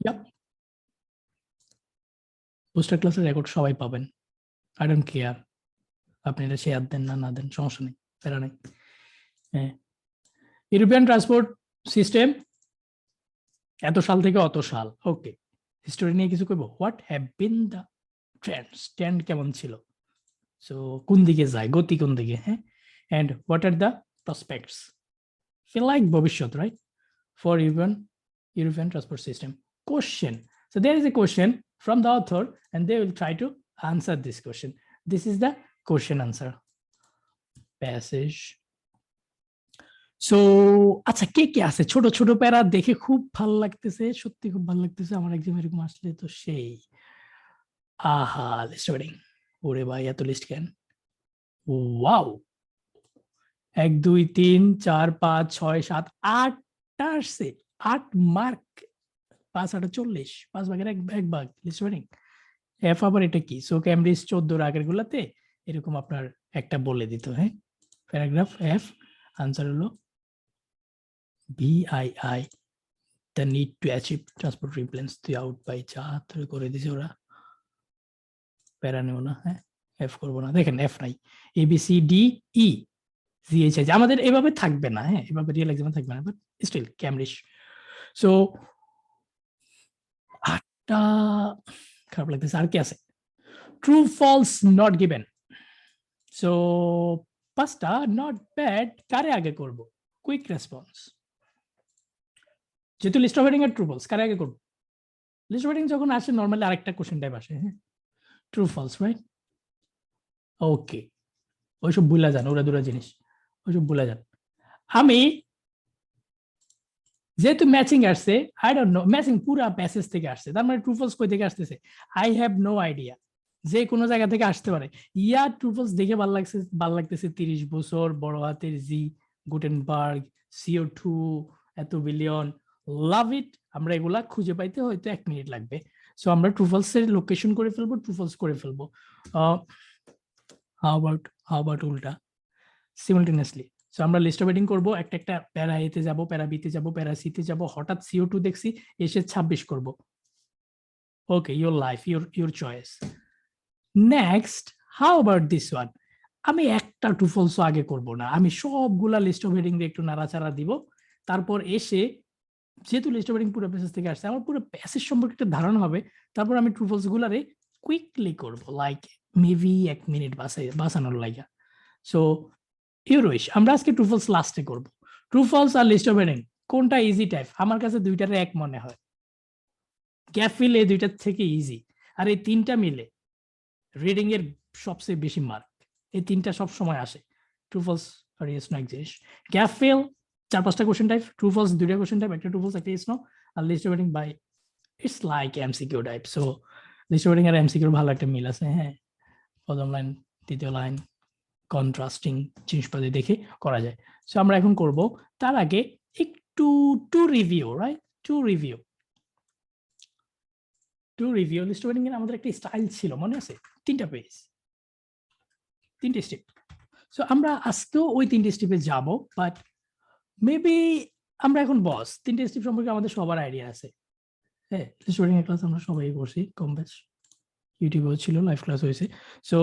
Yup, booster ক্লাসের record সবাই পাবেন। আই ডোন্ট কেয়ার আপনি এটা শেয়ার দেন না দেন, সমস্যা নেই, প্যারা নেই। হ্যাঁ, ইউরোপিয়ান ট্রান্সপোর্ট সিস্টেম এত সাল থেকে অত সাল, ওকে। হিস্টোরি নিয়ে কিছু কইব, what have been the trend কেমন ছিল, সো কোন দিকে যায়, গতি কোন দিকে, হ্যাঁ, and what are the prospects, feel like ভবিষ্যৎ, right, for European transport system. Question. So there is a question from the author and they will try to answer this question. This is the question answer passage. So আচ্ছা, কে কে আছে ছোট ছোট প্যারা দেখে খুব ভালো লাগতেছে, সত্যি খুব ভালো লাগতেছে আমার এক্সাম এরকম আসলে তো সেই আহা লিস্ট ওয়েটিং, ওরে ভাই এত লিস্ট কেন, ওয়াও, 1 2 3 4 5 6 7 8টা আসছে, 8 মার্ক, 5 8 40, 5 ভাগের এক ভাগ লিস্ট ওয়েটিং। এফ আবার এটা কি, সো ক্যামব্রিজ 14 আগের গুলাতে এরকম আপনার একটা বলে দিত, হ্যাঁ, প্যারাগ্রাফ এফ, আনসার হলো V I I, the need to achieve transport rebalance throughout by, যা ধরে করে দিছে ওরা, প্যারা নেব না, হ্যাঁ, এফ করবো না, দেখেন এফ নাই, A B C D E G H I, আমাদের এভাবে থাকবে না, হ্যাঁ, এভাবে রিয়েল এক্সামে থাকবে না, বাট স্টিল ক্যামব্রিজ। সো 8টা খারাপ লাগতেছে, আর কি আছে, true false not given, so 5টা নট ব্যাড, কারে আগে করব, কুইক রেসপন্স, যেহেতু লিস্ট অফ হেডিং এর ট্রু ফলস, কারে আগে করব, লিস্ট অফ হেডিং যখন আসে নরমালি আরেকটা কোশ্চেন টাইপ আসে, হ্যাঁ, ট্রু ফলস, রাইট, ওকে, ওইসব ভুলা যান, ওরা দুরা জিনিস ওইসব ভুলা যান। আমি যেহেতু ম্যাচিং আসছে, আই ডোন্ট নো ম্যাচিং পুরা প্যাসেজ থেকে আসছে, তার মানে ট্রু ফলস কই থেকে আসতেছে, আই হ্যাভ নো আইডিয়া, যে কোনো জায়গা থেকে আসতে পারে। ইয়া ট্রু ফলস দেখে ভালো লাগতেছে 30 বছর, বড় হাতের জি, গুটেনবার্গ, CO2 এত বিলিয়ন, লাভ ইট, আমরা এগুলা খুঁজে পাইতে হয়তো 1 মিনিট লাগবে, সো আমরা ট্রু ফলস এর লোকেশন করে ফেলবো, ট্রু ফলস করে ফেলবো। হাউ অ্যাবাউট উল্টা, সিমultaneously, সো আমরা লিস্ট অফ হেডিং করব, একটা একটা প্যারা এতে যাব, প্যারা বিতে যাব, প্যারা সিতে যাব, হঠাৎ CO2 দেখছি এসে 26 করব, okay, your life, your choice. Next, how about this one, আমি একটা ট্রু ফলস আগে করব না, আমি সবগুলা লিস্ট অফ হেডিং দিয়ে একটু নাড়াচাড়া দিব, তারপর এসে যেহেতু লিস্ট অফ হেডিং পুরো প্যাসেজ থেকে আসছে, আমার পুরো প্যাসেজ সম্পর্কে একটা ধারণা হবে, তারপর আমি ট্রু ফলস গুলারে কুইকলি করব, লাইক মেবি 1 মিনিট বাঁচানোর লাগা। সো ইউর উইশ, আমরা আজকে ট্রু ফলস লাস্টে করব। ট্রু ফলস আর লিস্ট অফ হেডিং কোনটা ইজি টাইপ, আমার কাছে দুইটারে এক মনে হয়, গ্যাপ ফিল এই দুইটার থেকে ইজি, আর এই তিনটা মিলে রিডিং এর সবচেয়ে বেশি মার্ক, এই তিনটা সব সময় আসে, ট্রু ফলস আর ইয়েস নো এক জিনিস, গ্যাপ ফিল 4-5টা কোশ্চেন টাইপ, ট্রু ফলস 2টা কোশ্চেন টাইপ, একটা ট্রু ফলস একটা ইয়েস নো, আর list of heading by it's like MCQ type. So list of heading আর এমসিকিউর ভালো একটা মিল আছে, হ্যাঁ, প্রথম লাইন দ্বিতীয় লাইন কন্ট্রাস্টিং জিনিসপাতি দেখে করা যায়। সো আমরা এখন করব, তার আগে একটু to review, right, to review list waiting এর আমাদের একটা স্টাইল ছিল, মনে আছে, 3টা পেজ, 3টে স্টেপ, সো আমরা আজকেও ওই 3টে স্টেপে যাব, বাট মেবি আমরা এখন বস, 3টে স্টেপ সম্পর্কে আমাদের সবার আইডিয়া আছে, হ্যাঁ, লিস্ট ওয়েটিং এর ক্লাস আমরা সবাই করছি কম বেশ, ইউটিউবেও ছিল, লাইভ ক্লাস হয়েছে। সো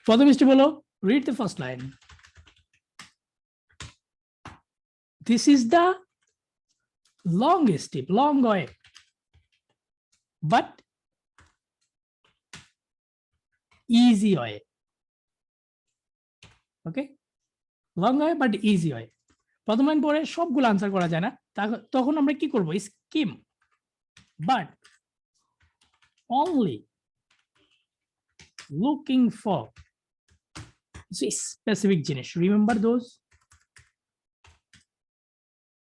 প্রথম স্টেপ হলো read the first line. This is the longest step, long way, but easy way. Okay, long way but easy way. প্রথম লাইন পরে সবগুলো আনসার করা যায় না, তখন আমরা কি করব, scheme, but only looking for specific জিনিস, remember those,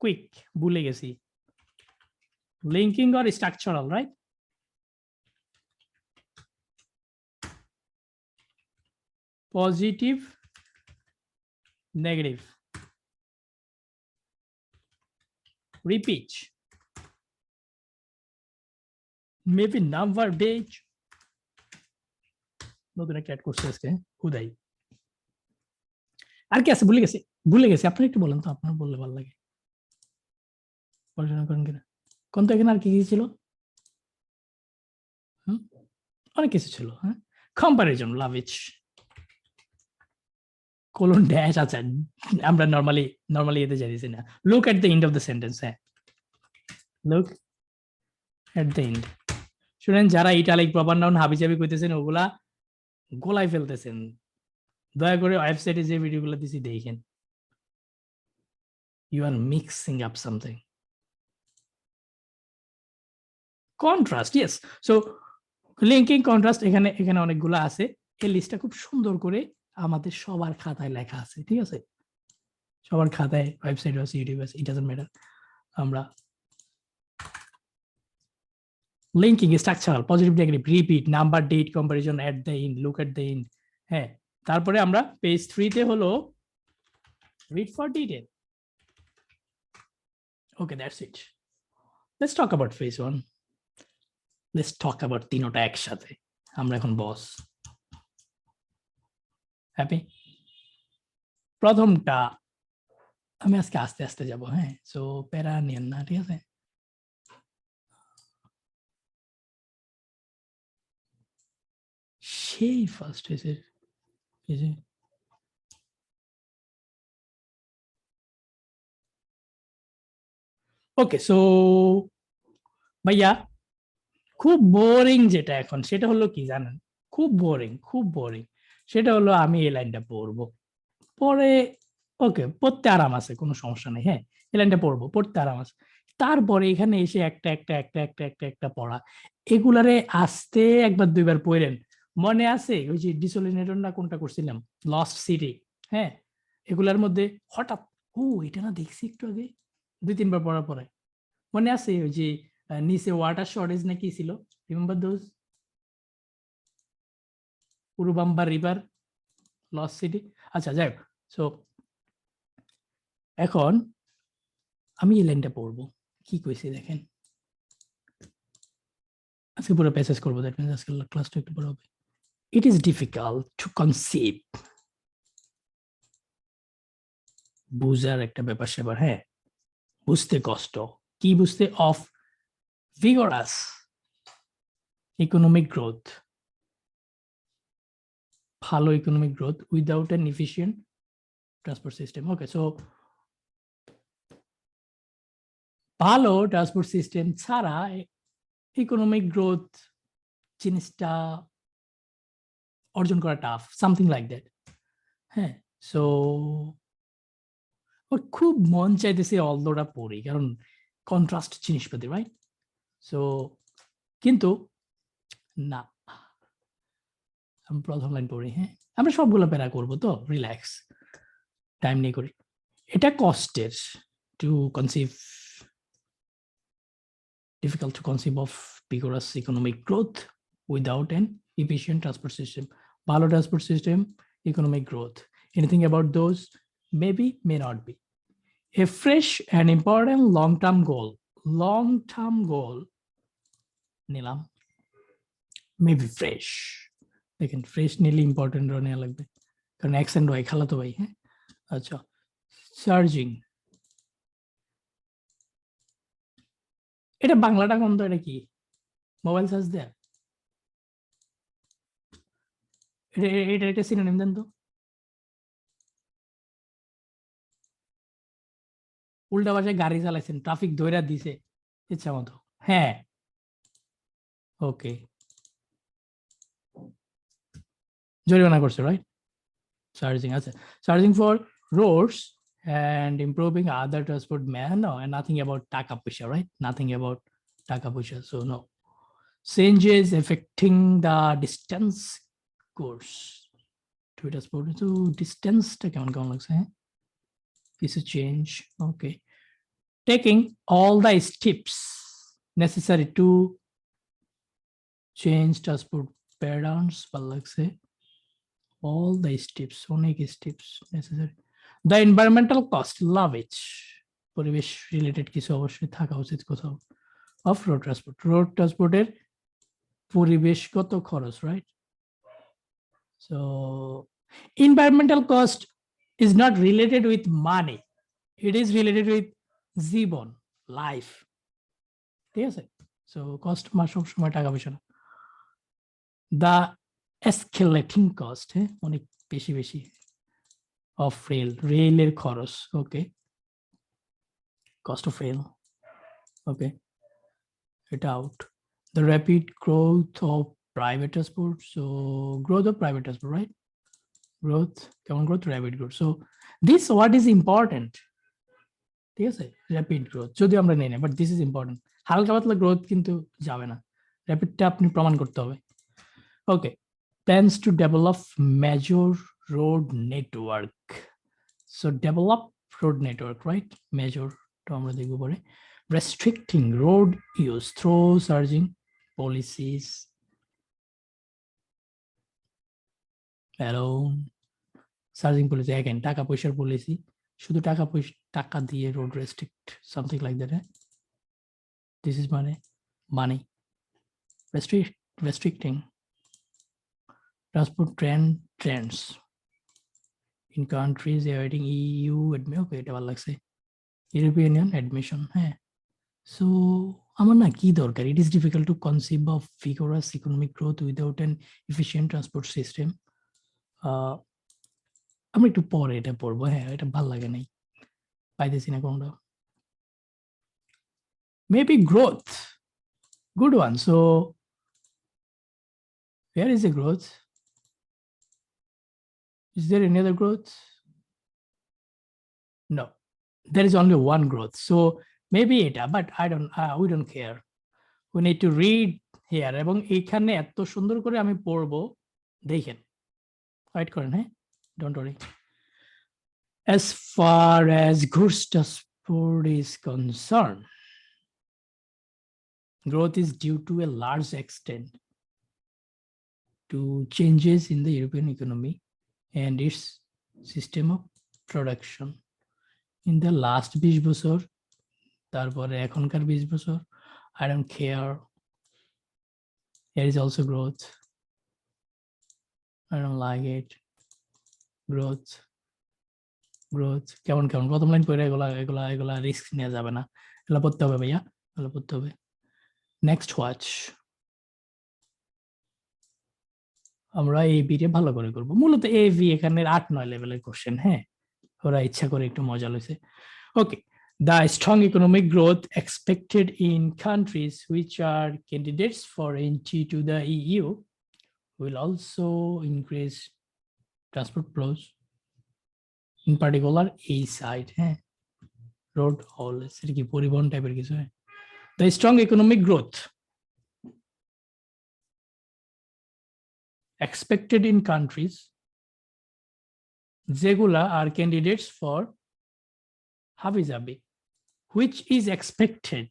quick ভুলে গেছি, linking or structural, right, positive, negative, repeat, maybe number page, নতুন একটা অ্যাড করছে আজকে হুদাই, আর কি আছে ভুলে গেছি, আপনি একটু বলেন তো, আপনার বললে ভালো লাগে, পড়াশোনা করেন কিনা, কোন তো এখানে আর কি ছিল, অনেক কিছু ছিল, হ্যাঁ, comparison, love each, colon dash, আচ্ছা আমরা নরমালি এতে যাইতেছি না, look at the end of the sentence, হ্যাঁ, লুক এট দ্য এন্ড। শুনেন, যারা ইটালিক প্রপার নাউন হাবিজাবি কইতেছেন ওগুলা গোলাই ফেলতেছেন, দয়া করে ওয়েবসাইটে যে ভিডিওগুলো দিছি দেখেন, you are mixing up something. Contrast, yes, so linking contrast এখানে অনেকগুলো আছে, এই লিস্টটা খুব সুন্দর করে আমাদের সবার খাতায় লেখা আছে, ঠিক আছে, সবার খাতায়, ওয়েবসাইট আছে, ইউটিউব আছে, ইট ডাজন্ট ম্যাটার। আমরা linking, structural, positive negative, repeat, number, date, comparison, at the end, look at the end, হ্যাঁ। তারপরে আমরা পেজ 3 তে হলো read for detail. Okay, that's it. Let's talk about phase 1, let's talk about তিনটা একসাথে, আমরা এখন বস। হ্যাপি? প্রথমটা আমি আজকে আস্তে আস্তে যাব, হ্যাঁ, সো প্যারা নিয়েন না, ঠিক আছে। সেই ফার্স্ট হয়েছে, ওকে, সো ভাইয়া খুব বোরিং যেটা এখন, সেটা হলো কি জানেন, খুব বোরিং, সেটা হলো আমি এই লাইনটা পড়বো, পরে ওকে পড়তে আরাম আছে, কোনো সমস্যা নেই, হ্যাঁ, এই লাইনটা পড়তে আরাম আছে, তারপরে এখানে এসে একটা পড়া, এগুলারে আস্তে একবার দুইবার পড়েন, মনে আছে ওই যে ডিসোলিনেটর না কোনটা করছিলাম, লস্ট সিটি, হ্যাঁ, এগুলার মধ্যে হঠাৎ, ও এটা না দেখছি একটু আগে, 2-3 বার পড়ার পরে মনে আছে ওই যে নিচে ওয়াটার শর্টেজ নাকি ছিল, remember those, Urubamba river, lost city, আচ্ছা যাই হোক, সো এখন আমি এই লাইনটা পড়বো, কি কইছি দেখেন, আজকে পুরো প্যাসেজ করবো, দ্যাট মিন্স আজকে ক্লাসটা একটু বড় হবে। It is difficult to conceive, বুঝার একটা ব্যাপার সেবার, হ্যাঁ, বুঝতে কষ্ট, কি বুঝতে, অফ ভিগরাস ইকোনমিক গ্রোথ, ভালো economic growth without an efficient transport system. Okay, so ভালো ট্রান্সপোর্ট সিস্টেম ছাড়া ইকোনমিক গ্রোথ জিনিসটা অর্জন করা টাফ, সামথিং লাইক দ্যাট, হ্যাঁ। সো খুব মন চাইতেছে অলদোটা পড়ি, কারণ কন্ট্রাস্ট জিনিসপাতি, রাইট, সো কিন্তু না, আমি প্রথম লাইন পড়ি, হ্যাঁ, আমরা সবগুলো প্যারা করবো তো, রিল্যাক্স, টাইম নিয়ে করি। এটা কষ্টের two conceive, difficult to conceive of vigorous economic growth without an efficient transport system. ভালো transport system, economic growth. Anything about those? Maybe, may not be. A fresh and important long-term goal, নিলাম, maybe fresh. দেখেন fresh নিলে important নেওয়া লাগবে, কারণ x and y খালাতো ভাই, হ্যাঁ, আচ্ছা, চার্জিং, এটা বাংলাটা কোন তো, এটা কি মোবাইল চার্জ দেয়া, এটা একটা সিনোনিম দেন তো, উল্টা পাশে গাড়ি চালাইছেন, ট্রাফিক ধইরা দিছে ইচ্ছা মতো, হ্যাঁ, ওকে, জরিমানা করছে, রাইট, চার্জিং, আচ্ছা, charging for roads and improving other transport no, and nothing about টাকা পয়সা, right, nothing about টাকা পয়সা, so no changes affecting the distance course to transport, so distance টা কেমন লাগছে, হ্যাঁ, কিছু change, okay, taking all the steps necessary to change transport patterns, ভালো লাগছে, all the steps, অনেক steps necessary, the environmental cost, love it, পরিবেশ related কিছু অবশ্যই থাকা উচিত কোথাও, of road transporter পরিবেশগত খরচ, right, so environmental cost is not related with money, it is related with Jibon, life, ঠিক আছে, so cost সব সময় টাকা পয়সা না, the escalating cost, অনেক বেশি of রেলের খরচ, okay, cost of rail, okay, it out. The rapid growth of private transport, so growth of private transport, right? Growth, rapid growth. So this what is important, ঠিক আছে, rapid growth যদি আমরা নেই না, বাট দিস ইজ ইম্পর্টেন্ট। হালকা পাতলা growth কিন্তু যাবে না, র্যাপিডটা আপনি প্রমাণ করতে হবে। Okay, plans to develop major road network, so develop road network, right? মেজরটা আমরা দেখব পরে। Restricting road use through surging policies, surging policy, again টাকা পয়সার পলিসি, শুধু টাকা দিয়ে road restrict, something like that. This is money restricting transport trends in countries awaiting EU admission. Okay, এটা ভালো লাগছে, European Union admission, হ্যাঁ। So আমার না কি দরকার, it is difficult to conceive of vigorous economic growth without an efficient transport system. আমরা একটু পরে এটা পড়বো, হ্যাঁ, এটা ভালো লাগে নাই, পাইতেছি না কোনটা। Maybe growth, good one. So where is the growth? Is there any other growth? No, there is only one growth. So maybe এটা, but we don't care. We need to read here. এবং এখানে এত সুন্দর করে আমি পড়বো, দেখেন, wait করেন, হ্যাঁ, don't worry. As far as goods transport is concerned, growth is due to a large extent to changes in the European economy and its system of production. In the last 20 বছর, তারপরে এখনকার 20 বছর, I don't care. There is also growth. I don't like it. Growth. কেমন প্রথম line পড়ে এগুলা risk নেওয়া যাবে না, এগুলা পড়তে হবে ভাইয়া, এগুলা পড়তে হবে। নেক্সট ওয়াচ, আমরা এই বিটে ভালো করে করবো, মূলত এভি এখানে 8-9 লেভেলের কোশ্চেন, হ্যাঁ, ওরা ইচ্ছা করে একটু মজা লইছে। ওকে, the strong economic growth expected in countries which are candidates for entry to the EU will also increase transport flows, in particular এই সাইড, হ্যাঁ, রোড হল, সেটা কি পরিবহন টাইপের কিছু, হ্যাঁ। The strong economic growth expected in countries যেগুলা are candidates for হাবিজাবি, which is expected,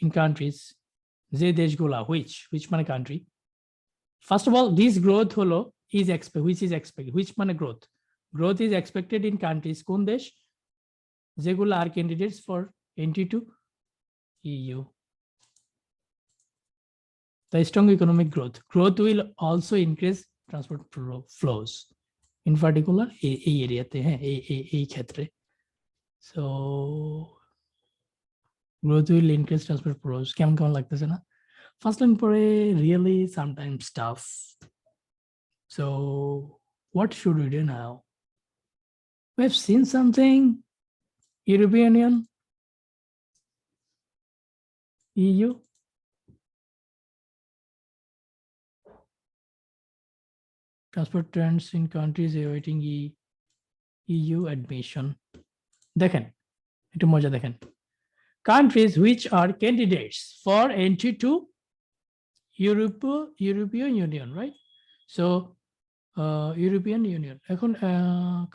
in countries, যে দেশগুলা, which মানে country. First of all, this growth হলো which is expected, which মানে growth is expected in countries, কোন দেশ, যেগুলা are candidates for entry to EU. The strong economic growth will also increase transport flows, in particular এই এরিয়াতে, হ্যাঁ, এই ক্ষেত্রে। So growth will increase transport flows, কেমন লাগতেছে না? First line পরে really sometimes tough. So what should we do now? We have seen something, European Union, EU, transport trends in countries awaiting EU admission. দেখেন, একটু মজা দেখেন, countries which are candidates for entry to European Union, right? So European Union, এখন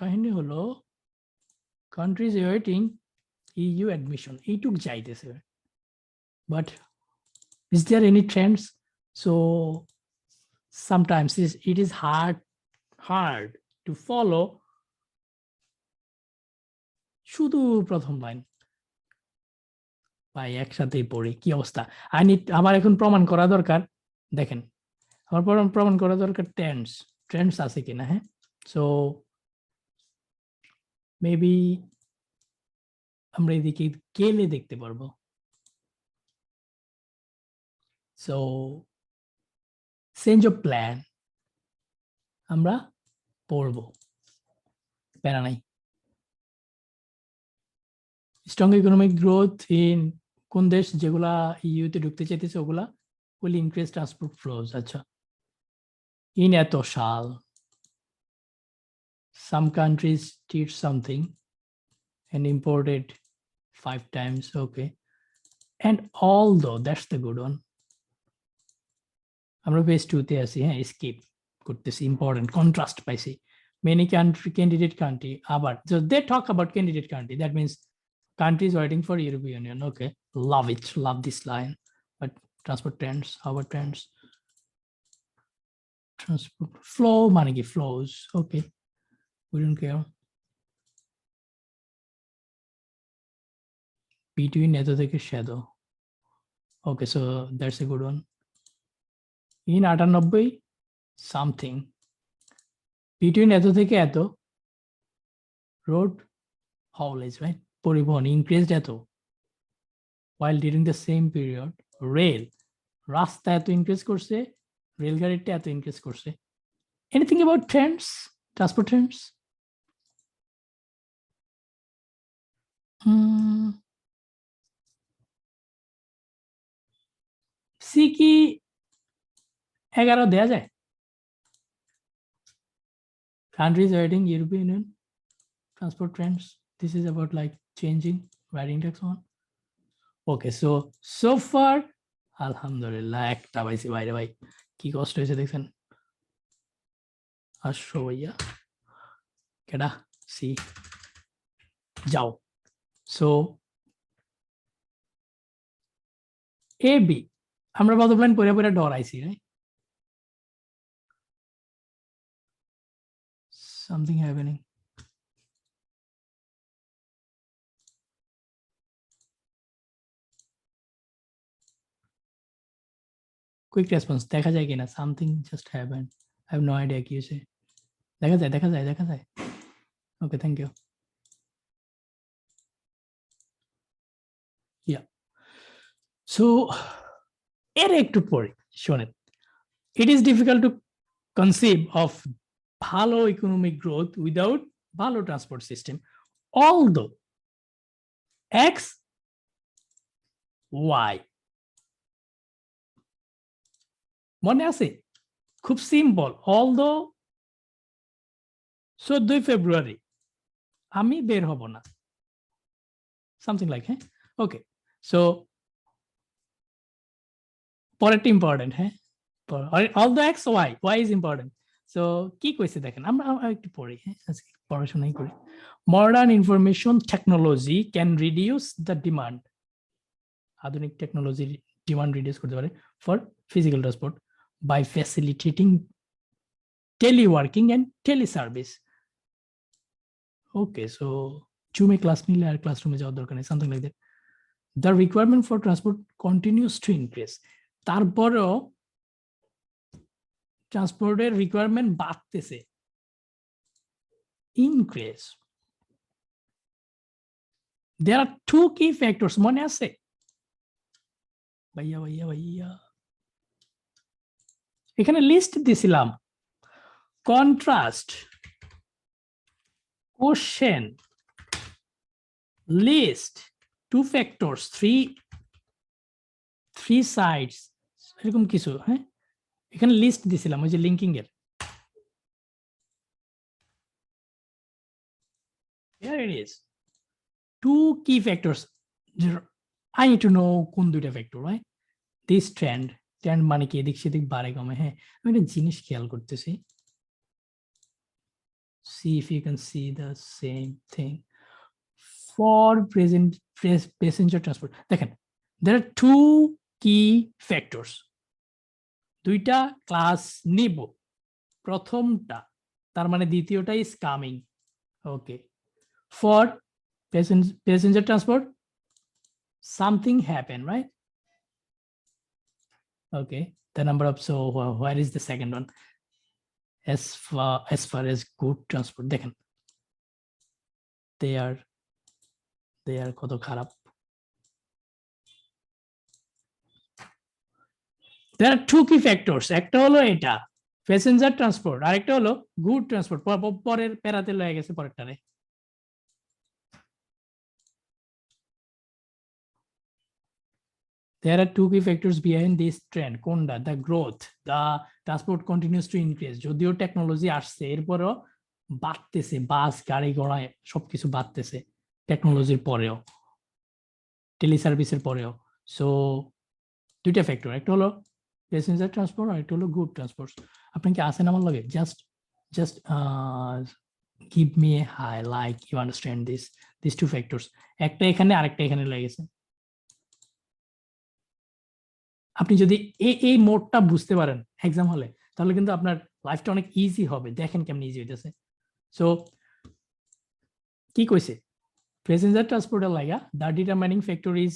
কাহিনী হলো countries awaiting EU admission, এইটুক যাইতেছে, but is there any trends? So sometimes it is hard to follow শুধু প্রথম লাইন, ভাই একসাথেই পড়ি, কি অবস্থা। আমার এখন প্রমাণ করা দরকার, দেখেন, আমার প্রমাণ করা দরকার ট্রেন্ডস আছে কিনা, হ্যাঁ। সো মেবি আমরা এদিকে গেলে দেখতে পারবো। সো চেঞ্জ অফ প্ল্যান আমরা পড়বো, প্যারা নাই। স্ট্রং ইকোনমিক গ্রোথ ইন কোন দেশ যেগুলা ইউতে ঢুকতে চাইতেছে ওগুলা উইল ইনক্রিজ ট্রান্সপোর্ট ফ্লোজ। আচ্ছা, ইন এত সাল some countries did something and imported 5 times. Okay, and although that's the good one, আমরা পেজ 2 তে আছি, হ্যাঁ স্কিপ করতেছি, ইম্পর্টেন্ট কন্ট্রাস্ট পাইছি। many country candidate country আবার so they talk about candidate country, that means countries waiting for European Union. Okay, love it, love this line. But transport trends, our trends, transport flow মানে কি flows. Okay, we don't care. Between এত থেকে shadow. Okay, so that's a good one. In 98 something between এত থেকে এত road haulage, right, পরিবহন increased এত, while during the same period rail রাস্তা এত increase করছে, রেলগাড়িটা এত increase করছে. Anything about trends, transport trends? সি কি 11 দেয়া যায়? Countries waiting European Union, transport trends. This is about like changing, writing text on. Okay, so far আলহামদুলিল্লাহ একটা পাইছি বাইরে। ভাই কি কষ্ট হয়েছে দেখছেন। আসো ভাইয়া, কেডা সি যাও। সো এ বি আমরা বাদব লাইন পড়ে পড়ে ডরাইছি, right? Something happening. Quick response দেখা যায় কিনা, something just happened. I have no idea কি হয়েছে। দেখা যায় দেখা যায় দেখা যায়। Okay, thank you. Yeah, so এর একটু পরে শোনেন, it is difficult to conceive of ভালো economic growth without ভালো transport system, although X Y মনে আছে, খুব সিম্পল। although 14 ফেব্রুয়ারি আমি বের হব না, something like, হ্যাঁ ওকে। সো পরেরটা ইম্পর্টেন্ট, হ্যাঁ although X Y, Y is important. So কি কইছে দেখেন, আমরা একটু পড়ি, হ্যাঁ আজকে পড়াশোনাই করি। Modern information technology can reduce the demand, আধুনিক টেকনোলজির ডিমান্ড রিডিউস করতে পারে for physical transport by facilitating teleworking and teleservice. Okay, so জুমে ক্লাস নিলে আর ক্লাসরুমে যাওয়ার দরকার নেই, something like that. The requirement for transport continues to increase, তারপরেও ট্রান্সপোর্টের রিকোয়ারমেন্ট বাড়তেছে, ইনক্রিজ। দেয়ার আর 2 কি ফ্যাক্টরস, মনে আছে ভাইয়া ভাইয়া ভাইয়া? এখানে লিস্ট দিছিলাম, contrast, question, list, 2 factors, 3 sides, এরকম কিছু। হ্যাঁ এখানে লিস্ট দিছিলাম ওই যে লিঙ্কিং এর। Here it is, 2 key factors. I need to know কোন দুইটা ফ্যাক্টর, right? This trend মানে কি এদিক সেদিক বাড়ে কমে। হ্যাঁ আমি একটা জিনিস খেয়াল করতেছি, see if you can see the same thing for present passenger transport. দেখেন there are 2 key factors, দুইটা ক্লাস নিব, প্রথমটা তার মানে দ্বিতীয়টা is coming. Okay, for passenger transport something happened, right? Okay, the number of, so where is the second one? As far as good transport, দেখেন they are দেয়ার কত খারাপ। There are two key factors. একটা হলো এটা passenger transport, আরেকটা হলো good transport. পরের প্যারাতে লয়ে গেছে পরেরটারে। There are two key factors behind this trend. কোনটা? The growth. The transport continues to increase. যদিও টেকনোলজি আসছে এরপরেও বাড়তেছে, বাস গাড়ি ঘোড়ায় সবকিছু বাড়তেছে টেকনোলজির পরেও, টেলিসার্ভিসের পরেও। সো দুইটা ফ্যাক্টর, একটা হলো প্যাসেঞ্জার ট্রান্সপোর্ট আর একটা হলো গুড ট্রান্সপোর্ট। আপনি কি আসেন আমার লগে? Just give me a high like you understand these two factors. একটা এখানে আরেকটা এখানে লেগেছে। আপনি যদি এই মোডটা বুঝতে পারেন এক্সাম হলে, তাহলে কিন্তু আপনার লাইফটা অনেক ইজি হবে। দেখেন কেমন ইজি হইতেছে। সো কি কইছে? প্যাসেঞ্জার ট্রান্সপোর্টের লাগা the determining factor is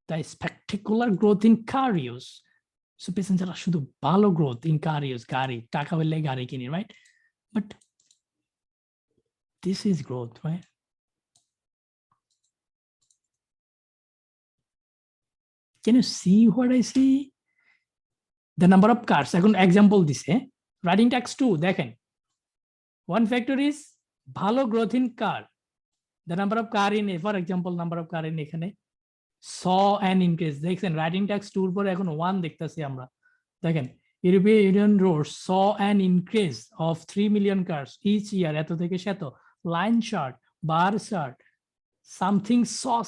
the spectacular growth in car use. So প্যাসেঞ্জাররা শুধু ভালো গ্রোথ ইন কার ইউজ, গাড়ি টাকা হইলে গাড়ি কিনি, right? But this is growth, right? Can you see what I see? The number of cars. এখন example দিছে রাইডিং ট্যাক্স 2 দেখেন। One factor is ভালো growth in car. The number of car in, for example, number of car in এখানে saw an increase. দেখছেন riding tax 2 এর পরে এখন 1 দেখতেছি আমরা। দেখেন European Union roads saw an increase of 3 million cars each year. এত থেকে সেত line chart, bar chart, something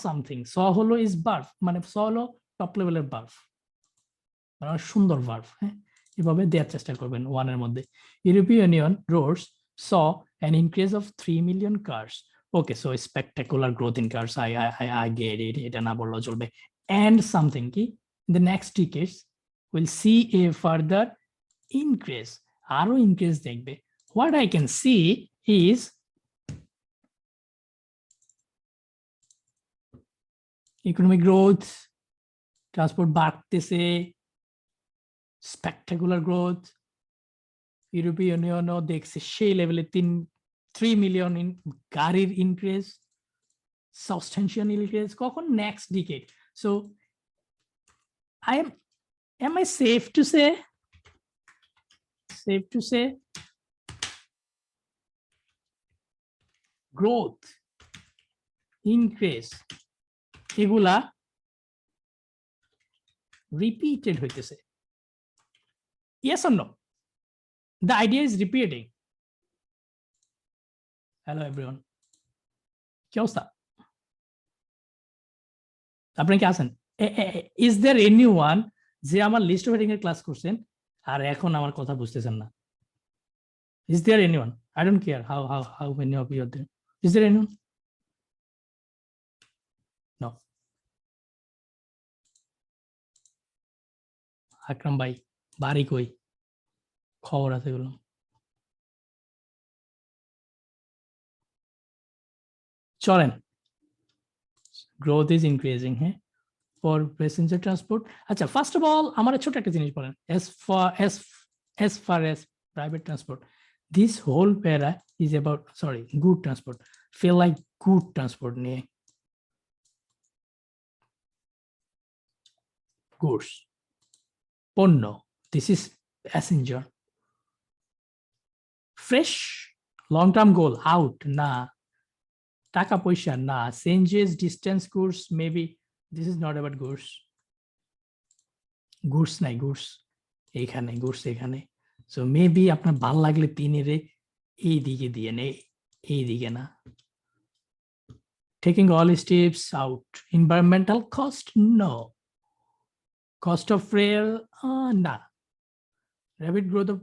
something. স হলো ইজ ভার্ব, মানে স হলো টপ লেভেলের ভার্ব, মানে সুন্দর ভার্ব। হ্যাঁ, এভাবে দেওয়ার চেষ্টা করবেন ওয়ানের মধ্যে। European Union roads saw an increase of 3 million cars. Okay, so spectacular growth in cars. I get it. এটা না বললেও চলবে। And something কি in the next decades we'll see a further increase. আরো increase দেখবে। What I can see is economic growth, transport বাড়তেছে, spectacular growth. European ইউনিয়নও দেখছে সেই লেভেলে 3 মিলিয়ন গাড়ির ইনক্রিজ, সাবস্টেন্সিয়াল ইনক্রিজ। কখন? Next decade. So am I safe to say growth, increase এগুলা repeated হইতেছে? Yes or no? The idea is repeating. Hello everyone. কি অবস্থা? আপনি কি আছেন? Is there anyone যে আমার লিস্ট অফ হেডিং এর ক্লাস করছেন আর এখন আমার কথা বুঝতেছেন না? Is there anyone? I don't care how many of you are there. Is there anyone? No. আকরাম ভাই বাড়ি কই? খবর আছে বললাম। চলেন, গ্রোথ ইজ ইনক্রিজিং, হ্যাঁ, ফর প্যাসেঞ্জার ট্রান্সপোর্ট। আচ্ছা, ফার্স্ট অফ অল আমার ছোট একটা জিনিস বলেন। as far as private transport, this whole para is about, sorry, good transport. Feel like good transport নিয়ে, goods, পণ্য, this is passenger. Fresh long term goal out না, টাকা পয়সা না, changes distance goods, maybe this is not about goods. goods নাই, goods এইখানে, goods এখানে। So maybe আপনার ভাল লাগলে তিনেরে এই দিকে দিয়ে নে, এই দিকে না। taking all steps out. Environmental cost, no. Cost of rail, না. Rapid growth of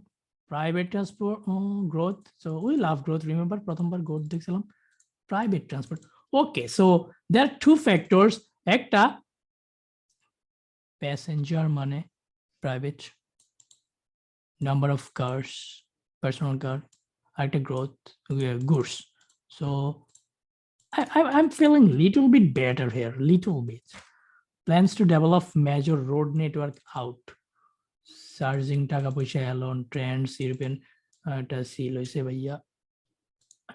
private transport, growth. So we love growth. Remember প্রথমবার growth দেখছিলাম, private transport. Okay, so there are two factors. একটা passenger মানে private, number of cars, personal car, একটা growth, goods. So I'm feeling little bit better here, little bit. Plans to develop major road network out. Charging টাকা পয়সা alone, trends, European টা seal হইছে ভাইয়া,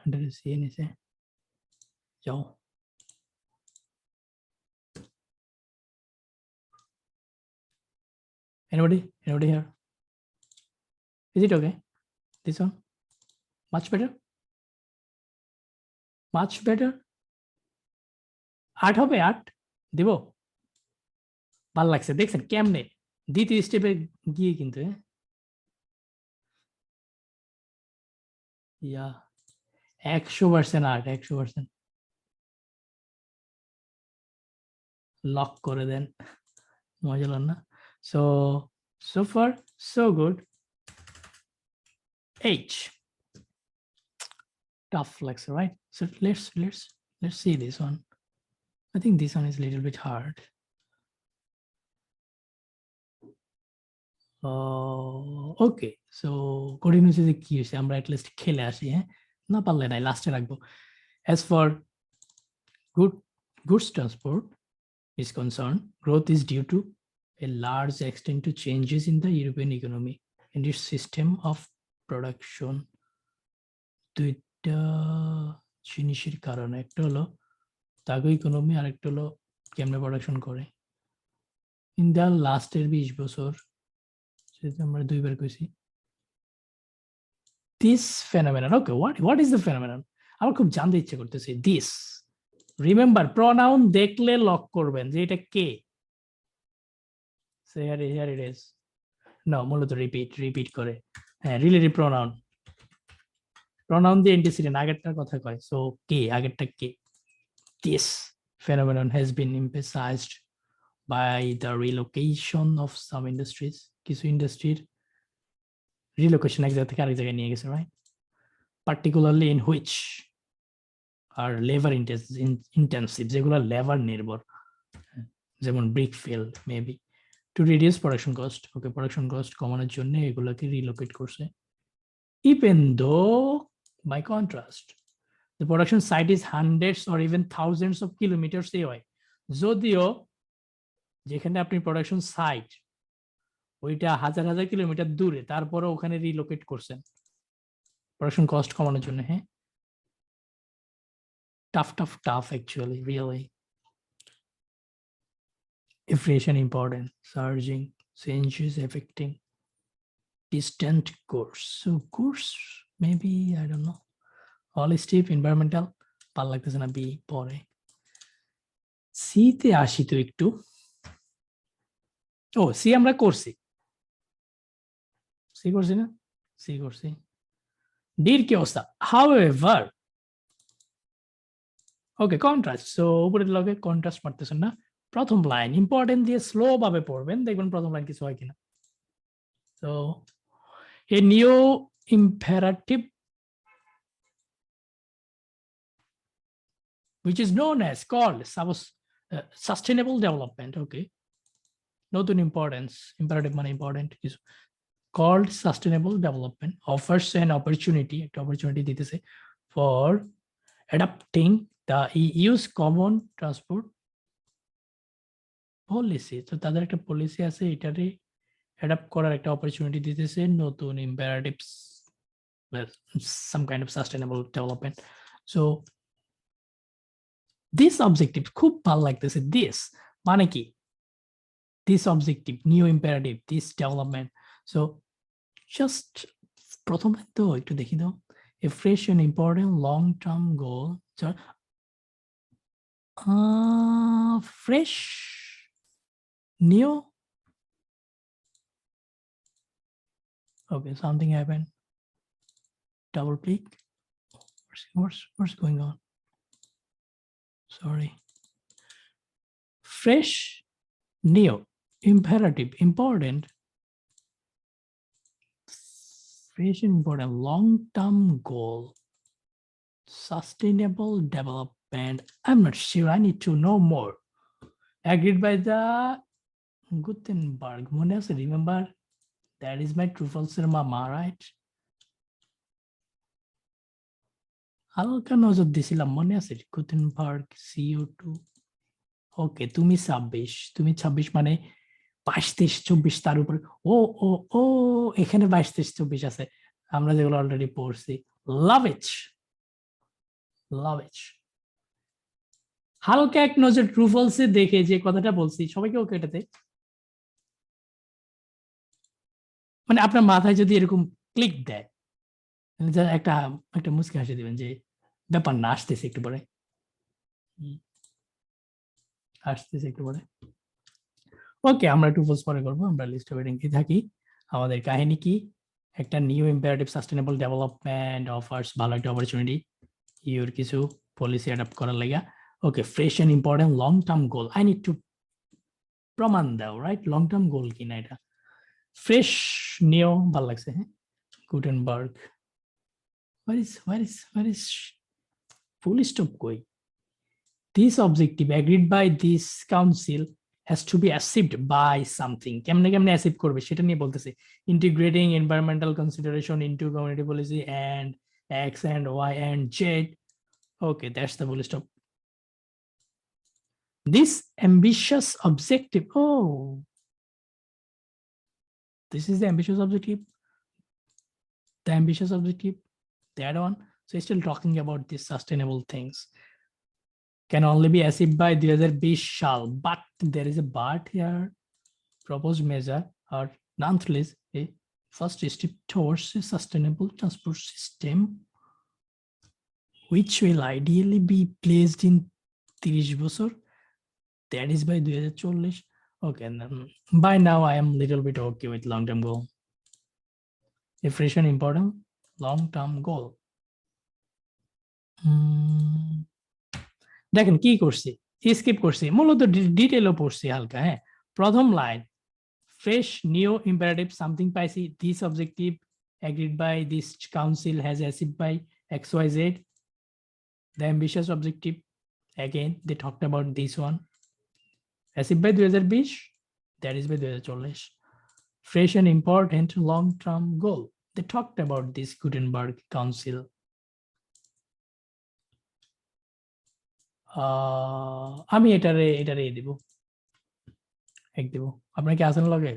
এটা seal হইছে, যাও Anybody here? Is it okay? This one? Much better? Much better? 8 হবে 8 দিব? ভাল লাগছে দেখছেন কেমনে দ্বিতীয় স্টেপে গিয়ে কিন্তু ইয়া 100% 8 100% লক করে দেন মজা লাগলো না so far so good H tough flex right so let's see this one I think this one is a little bit hard okay so continuous যে কি হইছে আমরা at least খেলে আসি হ্যাঁ না পারলে নাই লাস্টে রাখবো as for goods transport is concerned growth is due to a large extent to changes in the European economy and its system of production দুইটা জিনিসের কারণে একটা হলো তাগো ইকোনমি আর একটা হলো কেমনে প্রোডাকশন করে ইন দ্য লাস্টের 20 বছর যেটা আমরা দুইবার কইছি this phenomenon okay what is the phenomenon আমার খুব জানতে ইচ্ছে করতেছে this remember pronoun দেখলে লক করবেন যে এটা কে so here it is no মূলত repeat করে হ্যাঁ relative pronoun দিয়ে antecedent আগেরটার কথা কয় so কে আগেরটা কে this phenomenon has been emphasized by the relocation of some industries কিছু ইন্ডাস্ট্রির relocation এক জায়গা থেকে আরেক জায়গায় নিয়ে গেছে right particularly in which are labor intensive যেগুলো লেবার নির্ভর যেমন brick field maybe two reduce production cost ওকে প্রোডাকশন কস্ট কমানোর জন্য এগুলোকে রিলোকেট করছে even though by contrast the production site is hundreds or even thousands of kilometers away যদিও যেখানে আপনি প্রোডাকশন সাইট ওইটা হাজার হাজার কিলোমিটার দূরে তারপরে ওখানে রিলোকেট করছেন প্রোডাকশন কস্ট কমানোর জন্য হ্যাঁ tough actually really inflation important surging changes affecting distant course so course maybe I don't know all steep environmental ভাল লাগতেছে না বি পরে সি তে আসি তো একটু ও সি আমরা করছি সি করছি না সি করছি ডির কি অবস্থা however ওকে কন্ট্রাস্ট সো উপরের লগে কন্ট্রাস্ট মারতেছেন না প্রথম লাইন ইম্পর্টেন্ট দিয়ে স্লো ভাবে পড়বেন দেখবেন প্রথম লাইন কিছু হয় কিনা so a new imperative which is known as called sustainable development okay নতুন ইম্পর্টেন্স ইম্পারেটিভ মানে ইম্পর্টেন্ট কিছু called sustainable development offers an opportunity একটা অপরচুনিটি দিতেছে for adapting the EU's common transport policy তো তাদের একটা পলিসি আছে এটারে অ্যাডাপ্ট করার একটা অপরচুনিটি দিতেছে নতুন ইম্পারেটিভস some kind of sustainable development so this objective খুব ভালো লাগতেছে this মানে কি this objective new imperative this development so just প্রথমে তো একটু দেখি দাও a fresh and important long-term goal fresh new okay something happened double click what's going on sorry fresh new imperative important fresh and important long-term goal sustainable development I'm not sure I need to know more agreed by the Gutenberg মনে আছে remember that is my true false এর মামা right হালকা নজর দিছিলাম মনে আছে Gutenberg CO2 ওকে তুমি 26 মানে 22 23 তার উপরে ও ও ও এখানে 22 23 24 আছে আমরা যেগুলো অলরেডি পড়ছি লাভ ইট হালকা এক নজর ট্রু ফলসে দেখে যে কথাটা বলছি সবাইকে ওকে এটাতে মানে আপনার মাথায় যদি এরকম ক্লিক দেয় একটা একটা মুচকি হাসি দিবেন যে ব্যাপার না, আসতেছে একটু পরে, আসতেছে একটু পরে। ওকে, আমরা একটু পোজ পরে করবো। আমরা লিস্ট অফ হেডিং কি থাকি, আমাদের কাহিনী কি, একটা new imperative sustainable development offers ভালো একটা অপরচুনিটি ইউর কিছু পলিসি অ্যাডাপ্ট করার লাগা। Okay, fresh and important long term goal, I need to প্রমাণ দাও, রাইট? লং টার্ম গোল কিনা এটা। ফ্রেশ নিও ভালো লাগছে, হ্যাঁ। Gutenberg, where is full stop কই? This objective agreed by this council has to be achieved by something. কেমনে কেমনে অ্যাচিভ করবে সেটা নিয়ে বলতেছে। Integrating environmental consideration into community policy and X and Y and Z. Okay, that's the full stop. This ambitious objective. Oh, this is the ambitious objective. The ambitious objective, that one. So it's still talking about these sustainable things. Can only be achieved by 2020 shall, but there is a but here. Proposed measure are nonetheless a first step towards a sustainable transport system, which will ideally be placed in 30 বছর, that is by 2040. Okay, and by now I am little bit okay with long-term goal. A fresh and important long-term goal. দেখেন কি করছি, skip করছি, মূলত ডিটেইলও পড়ছি হালকা। হ্যাঁ, প্রথম line fresh new imperative something পাইছি, this objective agreed by this council has achieved by XYZ. The ambitious objective, again they talked about this one, achieved by 2020, that is by 2040. Fresh and important long-term goal, they talked about this Gutenberg Council. আমি এটারে দিব, এক দিব। আপনার কি আসেন লগে?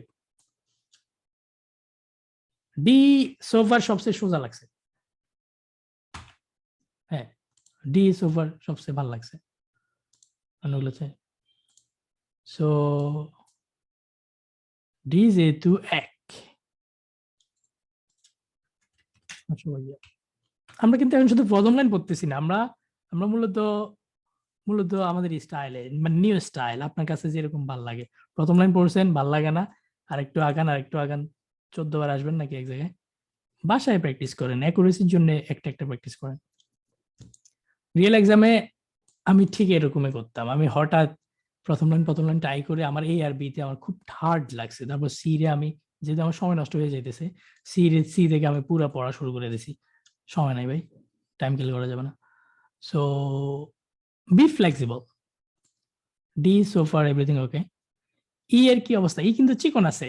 D সোফার সবচেয়ে সোজা লাগছে। হ্যাঁ, ডি সোফার সবচেয়ে ভালো লাগছে অনেকগুলো চাই। সো ডি যেহেতু এক, আমরা কিন্তু এখন শুধু প্রথম লাইন পড়তেছি না, আমরা মূলত আমাদের স্টাইলে, মানে নিউ স্টাইল, আপনার কাছে যেরকম ভাল লাগে। প্রথম লাইন পড়ছেন, ভাল লাগে না, আরেকটু আগান 14 বার আসবেন নাকি এক জায়গায়। বাসায় প্র্যাকটিস করেন, অ্যাকুরেসির জন্য একটা প্র্যাকটিস করেন। রিয়েল এক্সামে আমি ঠিক এরকমই করতাম। আমি হঠাৎ প্রথম লাইন ট্রাই করে আমার এ আর বি তে আমার খুব হার্ড লাগছে, তারপর সি রে আমি, যেহেতু আমার সময় নষ্ট হয়ে যাইতেছে, সি থেকে আমি পুরো পড়া শুরু করে দিছি। সময় নাই ভাই, টাইম কিল করা যাবে না। So be flexible. D so far everything okay. E এর কি অবস্থা? ই কিন্তু চিকন আছে।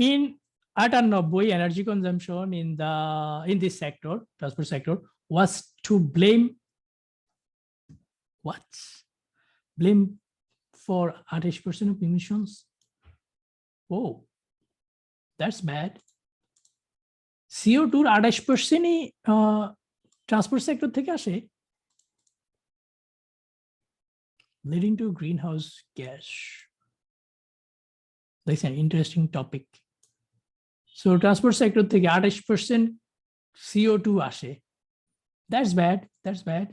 In 98 energy consumption in this sector, transport sector, was to blame what? Blame for 28% of emissions. Oh, that's bad. CO2 28%ই ট্রান্সপোর্ট সেক্টর থেকে আসে, leading to greenhouse gas. That's an interesting topic. So transport sector থেকে 28% CO2 আসে. That's bad.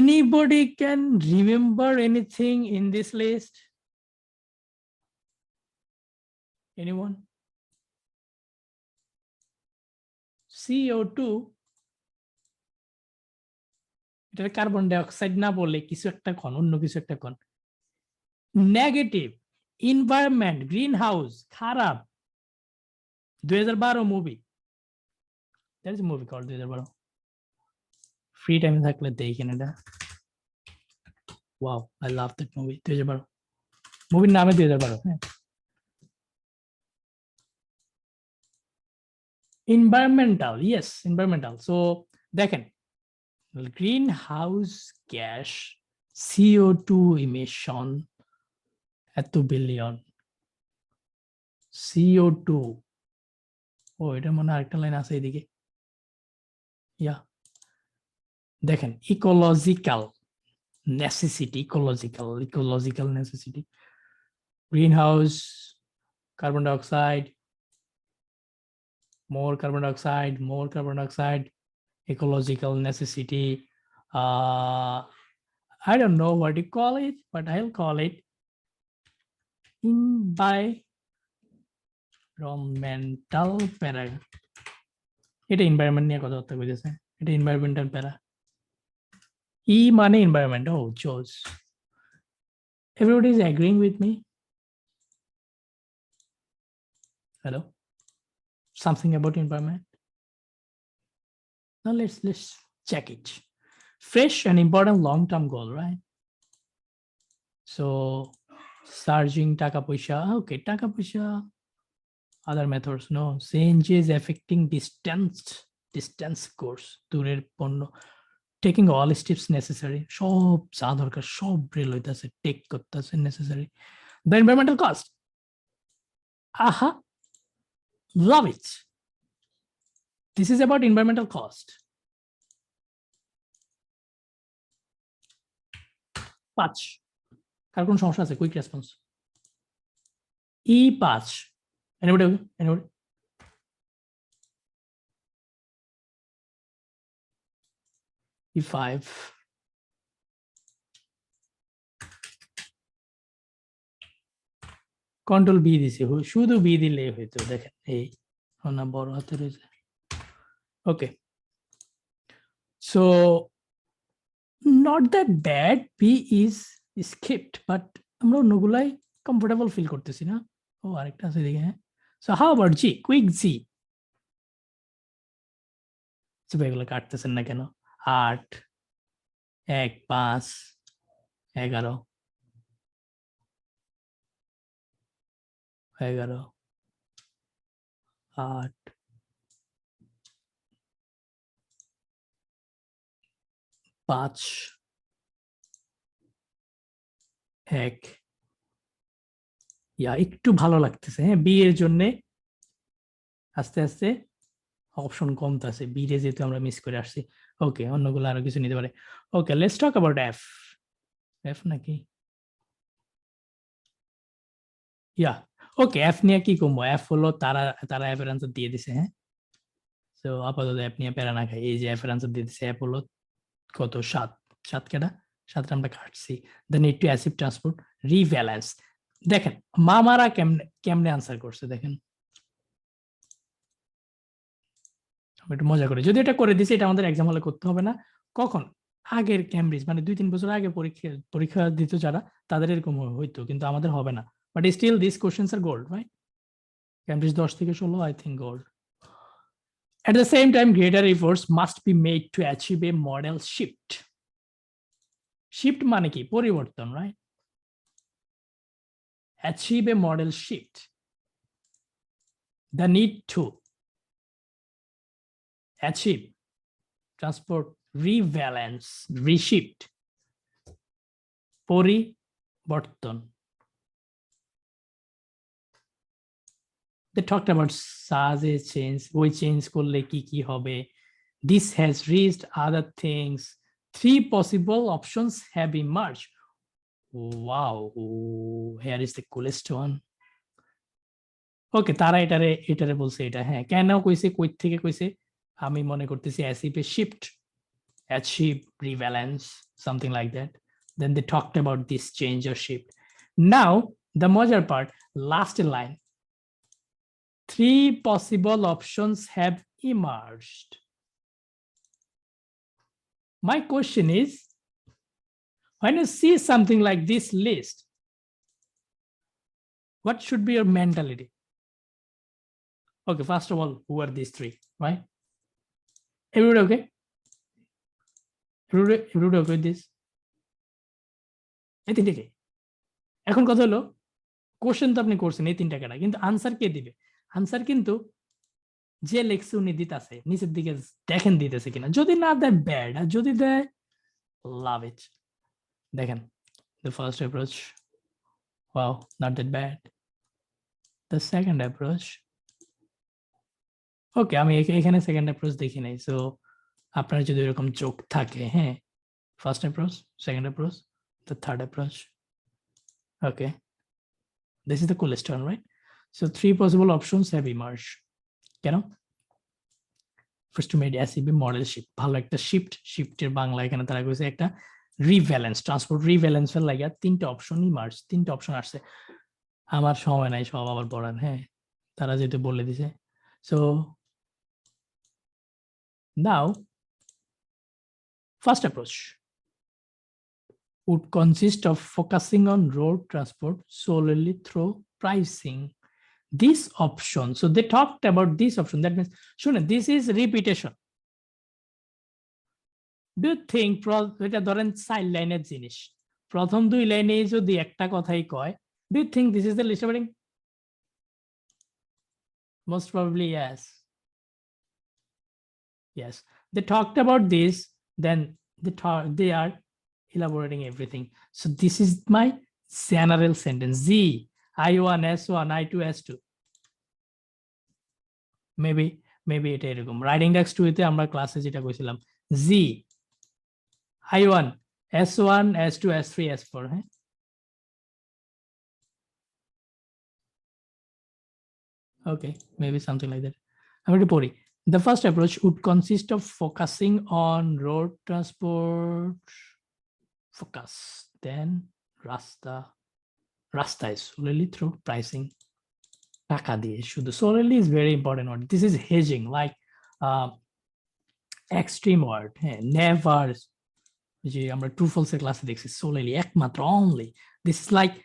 Anybody can remember anything in this list? Anyone? CO2, এটা carbon dioxide না বলে কিছু একটা কোন, অন্য কিছু একটা কোন। নেগেটিভ এনভায়রনমেন্ট, গ্রিন হাউস, খারাপ। 2012 movie, that is movie call 2012। Free time থাকলে দেখেন এটা। Wow, I love that movie. 2012 মুভির নামে 2012। হ্যাঁ, environmental, yes, environmental. So দেখেন, green house gas, CO2 emission এত বিলিয়ন, CO2। ও, এটা মনে হয় আরেকটা লাইন আছে এদিকে। ইয়া, দেখেন ecological, necessity, ecological necessity. Greenhouse, carbon dioxide, more carbon dioxide, ecological necessity. I don't know what you call it, but I'll call it environmental para. এটা environment নিয়ে কথাবার্তা কইতেছে, এটা environmental para. E মানে environment. Oh, chose. Everybody is agreeing with me? Hello? Something about environment? Now let's check it. Fresh and important long-term goal, right? So surging taka paisa, okay, taka paisa. Other methods, no. Changes affecting distance course. দূরের পণ্য. Taking all steps necessary. সব যা দরকার সব rail হইতাছে, take করতেছে necessary. The environmental cost. Aha. Love it. This is about environmental cost. 5. কার কোন সমস্যা আছে? Quick response. E5. Anybody? E5. Control B দিছি, শুধু B দিলে হইতো, দেখেন এই না বড় হাতে রয়েছে। ওকে, so not that bad. B is skipped, but আমরা অন্যগুলাই কমফোর্টেবল ফিল করতেছি না। ও আরেকটা আছে দেখে, হ্যাঁ। So how about G? Quick G. এগুলো কাটতেছেন না কেন? 8, 1, 5, 11, 8, 5, 1। একটু ভালো লাগতেছে, হ্যাঁ। বি এর জন্য আস্তে আস্তে অপশন কমতেছে, বি রে যেহেতু আমরা মিস করে আসছি। ওকে, অন্যগুলো আরো কিছু নিতে পারে। Okay, let's talk about F. F নাকি ওকে, এফ নিয়ে কি কমবো? এফ হলো তারা এফ এর আনসার দিয়ে দিছে, হ্যাঁ। তো আপাতত এফ নিয়ে প্যারা না খাই। এই যে এফ এর আনসার দিয়ে দিছে, এফ হলো কত? 7 কেটা 7টা আমরা কাটছি। The need to achieve transport rebalance. দেখেন মামারা কেমনে আনসার করছে, দেখেন। একটু মজা করে, যদি এটা করে দিছে, এটা আমাদের এক্সাম হলে করতে হবে না। কখন? আগের ক্যামব্রিজ, মানে 2-3 বছর আগে পরীক্ষা দিত যারা, তাদের এরকম হইতো, কিন্তু আমাদের হবে না। But still this questions are gold, right? Cambridge 10 থেকে 16, I think gold. At the same time, greater efforts must be made to achieve a model shift. Shift মানে কি? পরিবর্তন, right? Achieve a model shift. The need to achieve transport rebalance, reshift, পরিবর্তন। They talked about such a change, ওই change করলে কি হবে। This has reached other things. 3 possible options have emerged. Wow, here is the coolest one. ওকে, তারা এটারে বলছে এটা, হ্যাঁ। কেন কইছে, কই থেকে কইছে? আমি মনে করতেছি achieve shift, achieve rebalance, something like that. Then they talked about this change or shift. Now the মজার part, last line. 3 possible options have emerged. My question is, when you see something like this list, what should be your mentality? Okay, first of all, who are these 3, right? Everybody okay? Everybody okay with this? এই 3টা। এখন কথা হলো, question তো আপনি করছেন এই 3টা কেটা, কিন্তু আনসার কে দিবে? আনসার কিন্তু যে লেখছে উনি দিতেছে, নিচের দিকে দেখেন দিতেছে কিনা। যদি না দেয় ব্যাড, আর যদি দেয় লাভ ইট। দেখেন, the first approach, wow, not that bad. The second approach, ওকে, আমি এখানে সেকেন্ড অ্যাপ্রোচ দেখি নাই। সো আপনার যদি এরকম চোখ থাকে, হ্যাঁ, First approach, second approach, the third approach. Okay, this is the coolest one, right? So 3 possible options have emerged. কেন? First made SEB model shift, ভালো একটা শিফটের বাংলা এখানে তারা কইছে একটা রিভ্যালেন্স, ট্রান্সপোর্ট রিভ্যালেন্স এর লাগা 3টা অপশন ইমার্জ, 3টা অপশন আসছে। আমার সময় নাই সব আবার পড়ার, হ্যাঁ তারা যেটা বলে দিছে। So now first approach would consist of focusing on road transport solely through pricing. This option, so they talked about this option, that means শুনুন this is repetition. Do you think এটা ধরেন 4 লাইনের জিনিস, প্রথম 2 লাইনে যদি একটা কথাই কয়, do you think this is the list heading? Most probably yes. Yes, they talked about this, then they are elaborating everything. So this is my general sentence. Z, I1, S1, I2, S2. Maybe এটা এরকম riding ডেক্স 2 তে আমরা ক্লাসে যেটা কইছিলাম Z, I1, S1, S2, S3, S4, হ্যাঁ। Okay, maybe something like that. আমি একটু পড়ি। The first approach would consist of focusing on road transport, focus, then rasta is solely through pricing. টাকা দিয়ে শুধু, solely is very important word. This is hedging, like extreme word, হ্যাঁ, never, যে আমরা true false এর ক্লাসে দেখছি, solely একমাত্র, only. This is like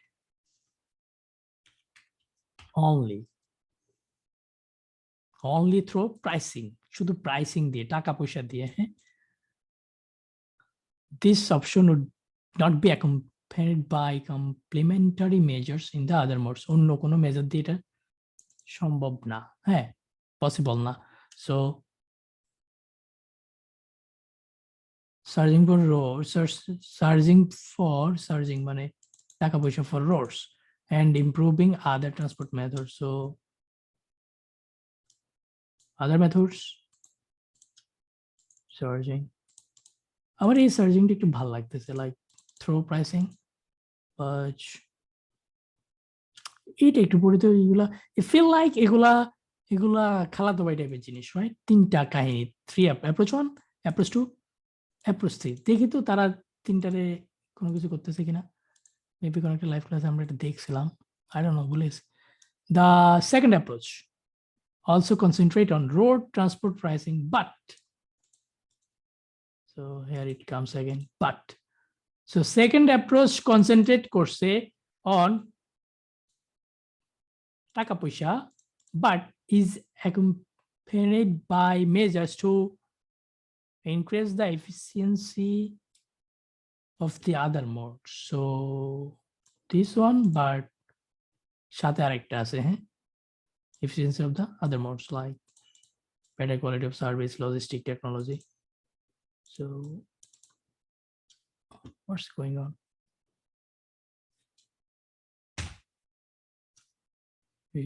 only through pricing, শুধু প্রাইসিং দিয়ে, টাকা পয়সা দিয়ে, হ্যাঁ। This option would not be accompanied by complementary measures in the other modes. অন্য কোনো মেজার দিয়ে এটা সম্ভব না, হ্যাঁ, পসিবল না। So surging মানে টাকা পয়সা for roads and improving other transport methods. So other methods, surging, আমার এই সার্জিংটা একটু ভালো লাগতেছে, লাইক থ্রো প্রাইসিং, বাট এটা একটু পড়িতে এগুলা ফিল লাইক এগুলা খালাতো ভাই টাইপের জিনিস, রাইট? 3টা কাহিনী, 3 অ্যাপ্রোচ 1, অ্যাপ্রোচ 2, অ্যাপ্রোচ 3। দেখি তো তারা 3টারে কোনো কিছু করতেছে কিনা। মেবি কোনো একটা লাইভ ক্লাসে আমরা এটা দেখছিলাম, আই ডোন্ট নো, ভুলে গেছি। The second approach also concentrate on road transport pricing, but so here it comes again, but. So second approach concentrate করছে on টাকা পয়সা, but is accompanied by measures to increase the efficiency of the other modes. So this one, but সাথে আরেকটা আছে, হ্যাঁ, efficiency of the other modes like better quality of service, logistic technology. So what's going on?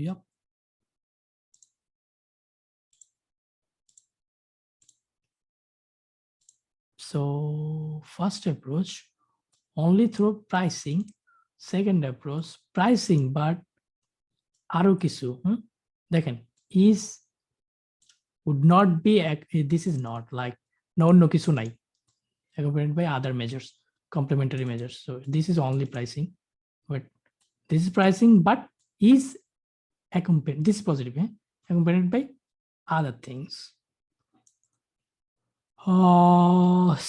Yep. So first approach only through pricing, second approach pricing but আরো কিছু, দেখেন, is would not be, this is not like অন্য কিছু নাই, accompanied by other measures, complementary measures. So this is only pricing, but this is pricing but is accompanied, this is positive, accompanied by other things.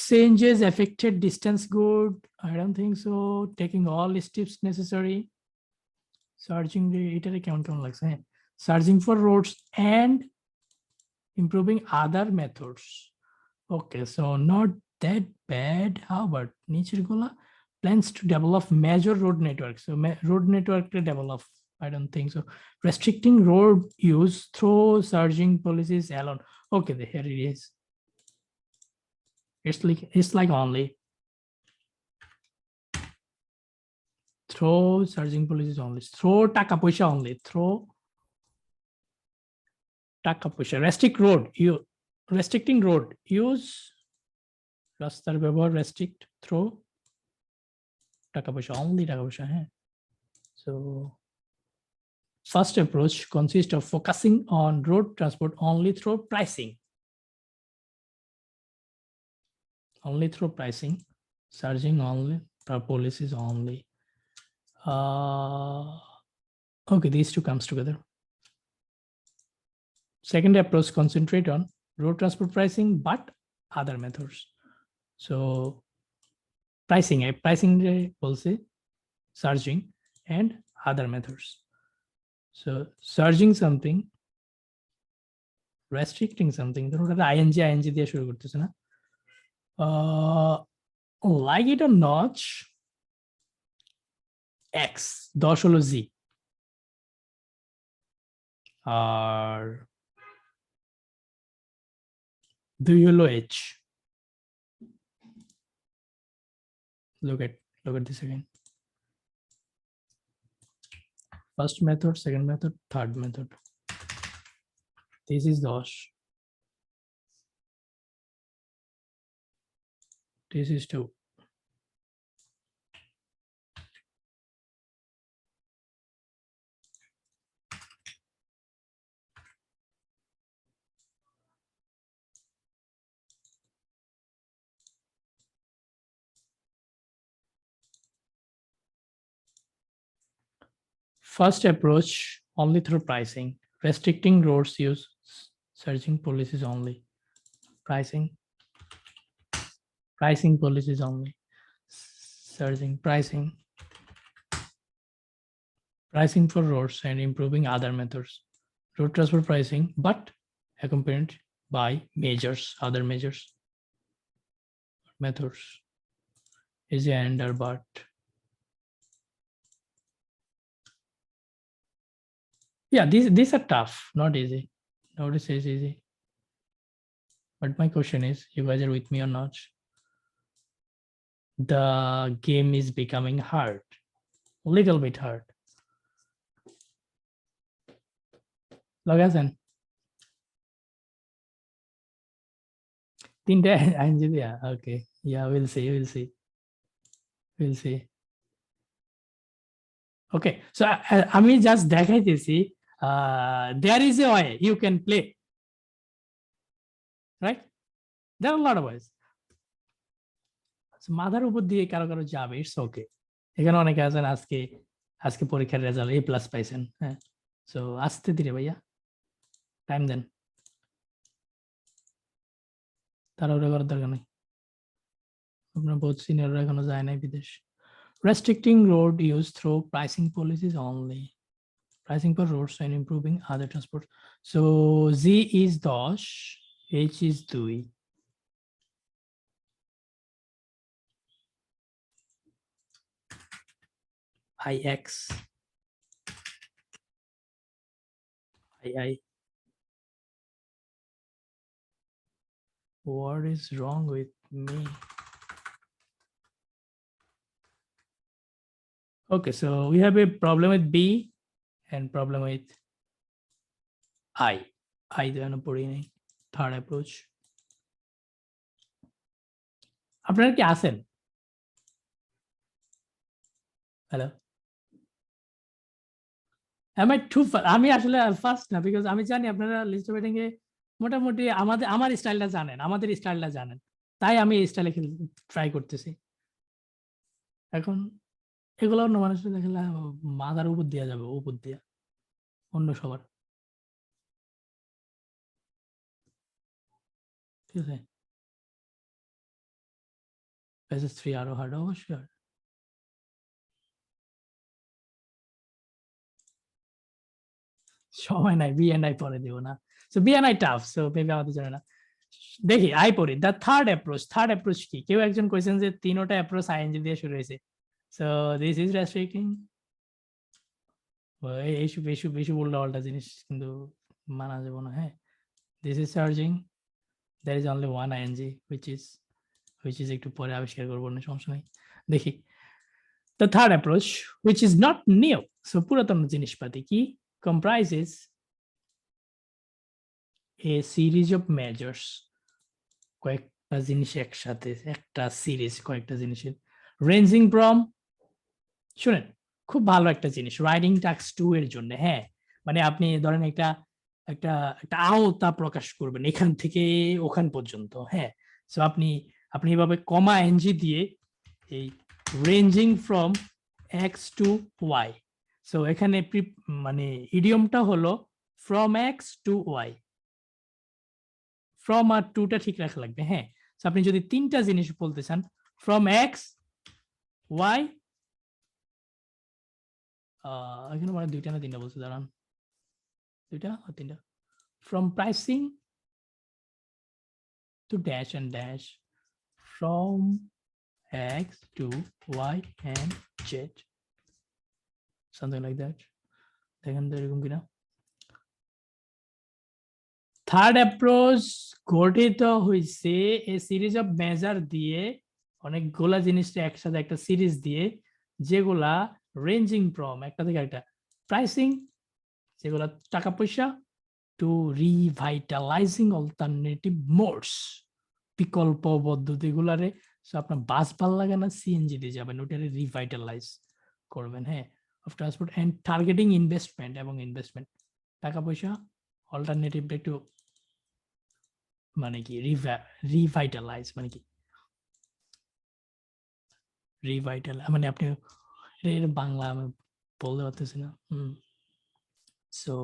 Changes affected distance good, I don't think so. Taking all steps necessary, searching the কেমন লাগছে, হ্যাঁ, searching for roads and improving other methods. Okay, so not that bad. How about নিচের গুলা? Plans to develop major road networks. So road network to develop, I don't think so. Restricting road use through surging policies alone. Okay, here it is. It's like only throw surging policies only, throw টাকা পয়সা only, throw টাকা পয়সা, restricting road use রাস্তার ব্যবহার restrict throw টাকা পয়সা only টাকা পয়সা হ্যাঁ so first approach consists of focusing on road transport only through pricing surging only policies only okay these two comes together second approach concentrate on road transport pricing but other methods so pricing policy surging and other methods so surging something restricting something ধরুন এটা ing দিয়ে শুরু করতেছে না like it or not x 10 হলো z আর 2 হলো h look at this again first method second method third method this is 10 this is 2 first approach only through pricing restricting roads use surging policies only pricing policies only surging pricing for roads and improving other methods road transport pricing but accompanied by other measures methods is under but yeah these are tough not easy notice is easy but my question is you guys are with me or not the game is becoming hard little bit hard লাগাছেন তিনটা ING দিয়া okay yeah we'll see okay so আমি just দেখাইতেছি there is a way you can play right there are a lot of ways মাথার উপর দিয়ে কারো যাবে it's okay এখানে অনেকে আছেন আজকে পরীক্ষার রেজাল্ট A+ পাইছেন হ্যাঁ সো আস্তে ধীরে ভাইয়া টাইম দেন তাড়াহুড়ো করার দরকার নেই আপনার বহুত সিনিয়ররা এখনো যায় নাই বিদেশ restricting road use through pricing policies only pricing for roads and improving other transport so z is 10 h is 2 ix I what is wrong with me okay so we have a problem with b and problem with I then পড়ি নাই third approach আপনারা কি আছেন hello am I too far আমি আসলে first না because আমি জানি আপনারা লিস্ট ওয়েটিং এ মোটামুটি আমার স্টাইলটা জানেন আমাদের স্টাইলটা জানেন তাই আমি এই স্টাইলে ট্রাই করতেছি এখন এগুলো অন্য মানুষের দেখলে মাথার উপর দেওয়া যাবে উপর দিয়া অন্য সবার ঠিক আছে পেজেস 3 আরো হার্ড অবশ্যই সময় নাই বিএনআই পরে দিব না so BNI tough so maybe আমাদের জানে না দেখি আই পড়ি দ্য থার্ড অ্যাপ্রোচ কি কেউ একজন কোয়েশ্চেন যে তিনটা অ্যাপ্রোচ আইএনজি দিয়ে শুরু হয়েছে সো দিস ইজ রেস্ট্রিক্টিং এইসব উল্টা জিনিস কিন্তু মানা যাবে না হ্যাঁ this is সার্জিং there is only one ing which is একটু পরে আবিষ্কার করব না সমস্যা নাই দেখি the third approach which is not new so পুরাতন জিনিসপাতি কি comprises a series of measures জিনিস একসাথে, একটা সিরিজ কয়েকটা জিনিসের রেঞ্জিং ফ্রম, শুনেন খুব ভালো একটা জিনিস রাইডিং টাস্ক 2 এর জন্য। হ্যাঁ, মানে আপনি ধরেন একটা একটা একটা আওতা প্রকাশ করবেন এখান থেকে ওখান পর্যন্ত। হ্যাঁ, সো আপনি আপনি এভাবে কমা এনজি দিয়ে এই ranging from X to Y. So এখানে মানে ইডিয়মটা হলো from X to Y, from আর টুটা ঠিক রাখা লাগবে। হ্যাঁ, সো আপনি যদি তিনটা জিনিস বলতে চান, ফ্রম এক্স ওয়াই, এখানে মানে দুইটা না তিনটা বলছে, দাঁড়ান, দুইটা আর তিনটা, from pricing to dash and dash, from x to y and z, something like that. দেখেন তো এরকম কিনা। থার্ড অ্যাপ্রোচ গঠিত হয়েছে এ সিরিজ অফ মেজার দিয়ে, অনেকগুলা জিনিসটা একসাথে একটা সিরিজ দিয়ে, যেগুলা রেঞ্জিং ফ্রম একটা থেকে একটা প্রাইসিং, যেগুলা টাকা পয়সা, টু রিভাইটালাইজিং অল্টারনেটিভ মোডস, বিকল্প পদ্ধতিগুলারে। সো আপনার বাস ভাল লাগে না, সিএনজি দিয়ে যাবেন, ওটারে রিভাইটালাইজ করবেন। হ্যাঁ, of transport and targeting investment, এবং ইনভেস্টমেন্ট টাকা পয়সা অল্টারনেটিভ একটু মানে কি রিভাইটালাইজ মানে কি রিভাইটাল, মানে আপনি এর বাংলা আমি বলতে পারতেছি না। সো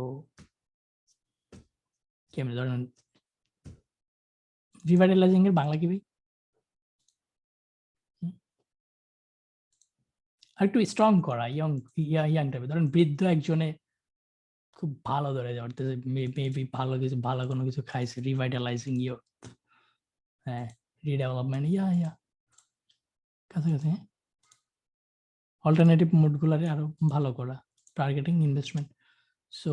কেমন ধরেন রিভাইটালাইজিং এর বাংলা কি ভাই? আর একটু স্ট্রং করা, ইয়াং টাইপের। ধরেন বৃদ্ধ একজনে খুব ভালো ধরে ধরতেছে, মেবি ভালো কোনো কিছু খাইছে, রিভাইটালাইজিং ইয়োর, হ্যাঁ, রিডেভেলপমেন্ট, ইয়া কাছাকাছি। হ্যাঁ, অল্টারনেটিভ মোডগুলারে আরো ভালো করা, targeting investment. So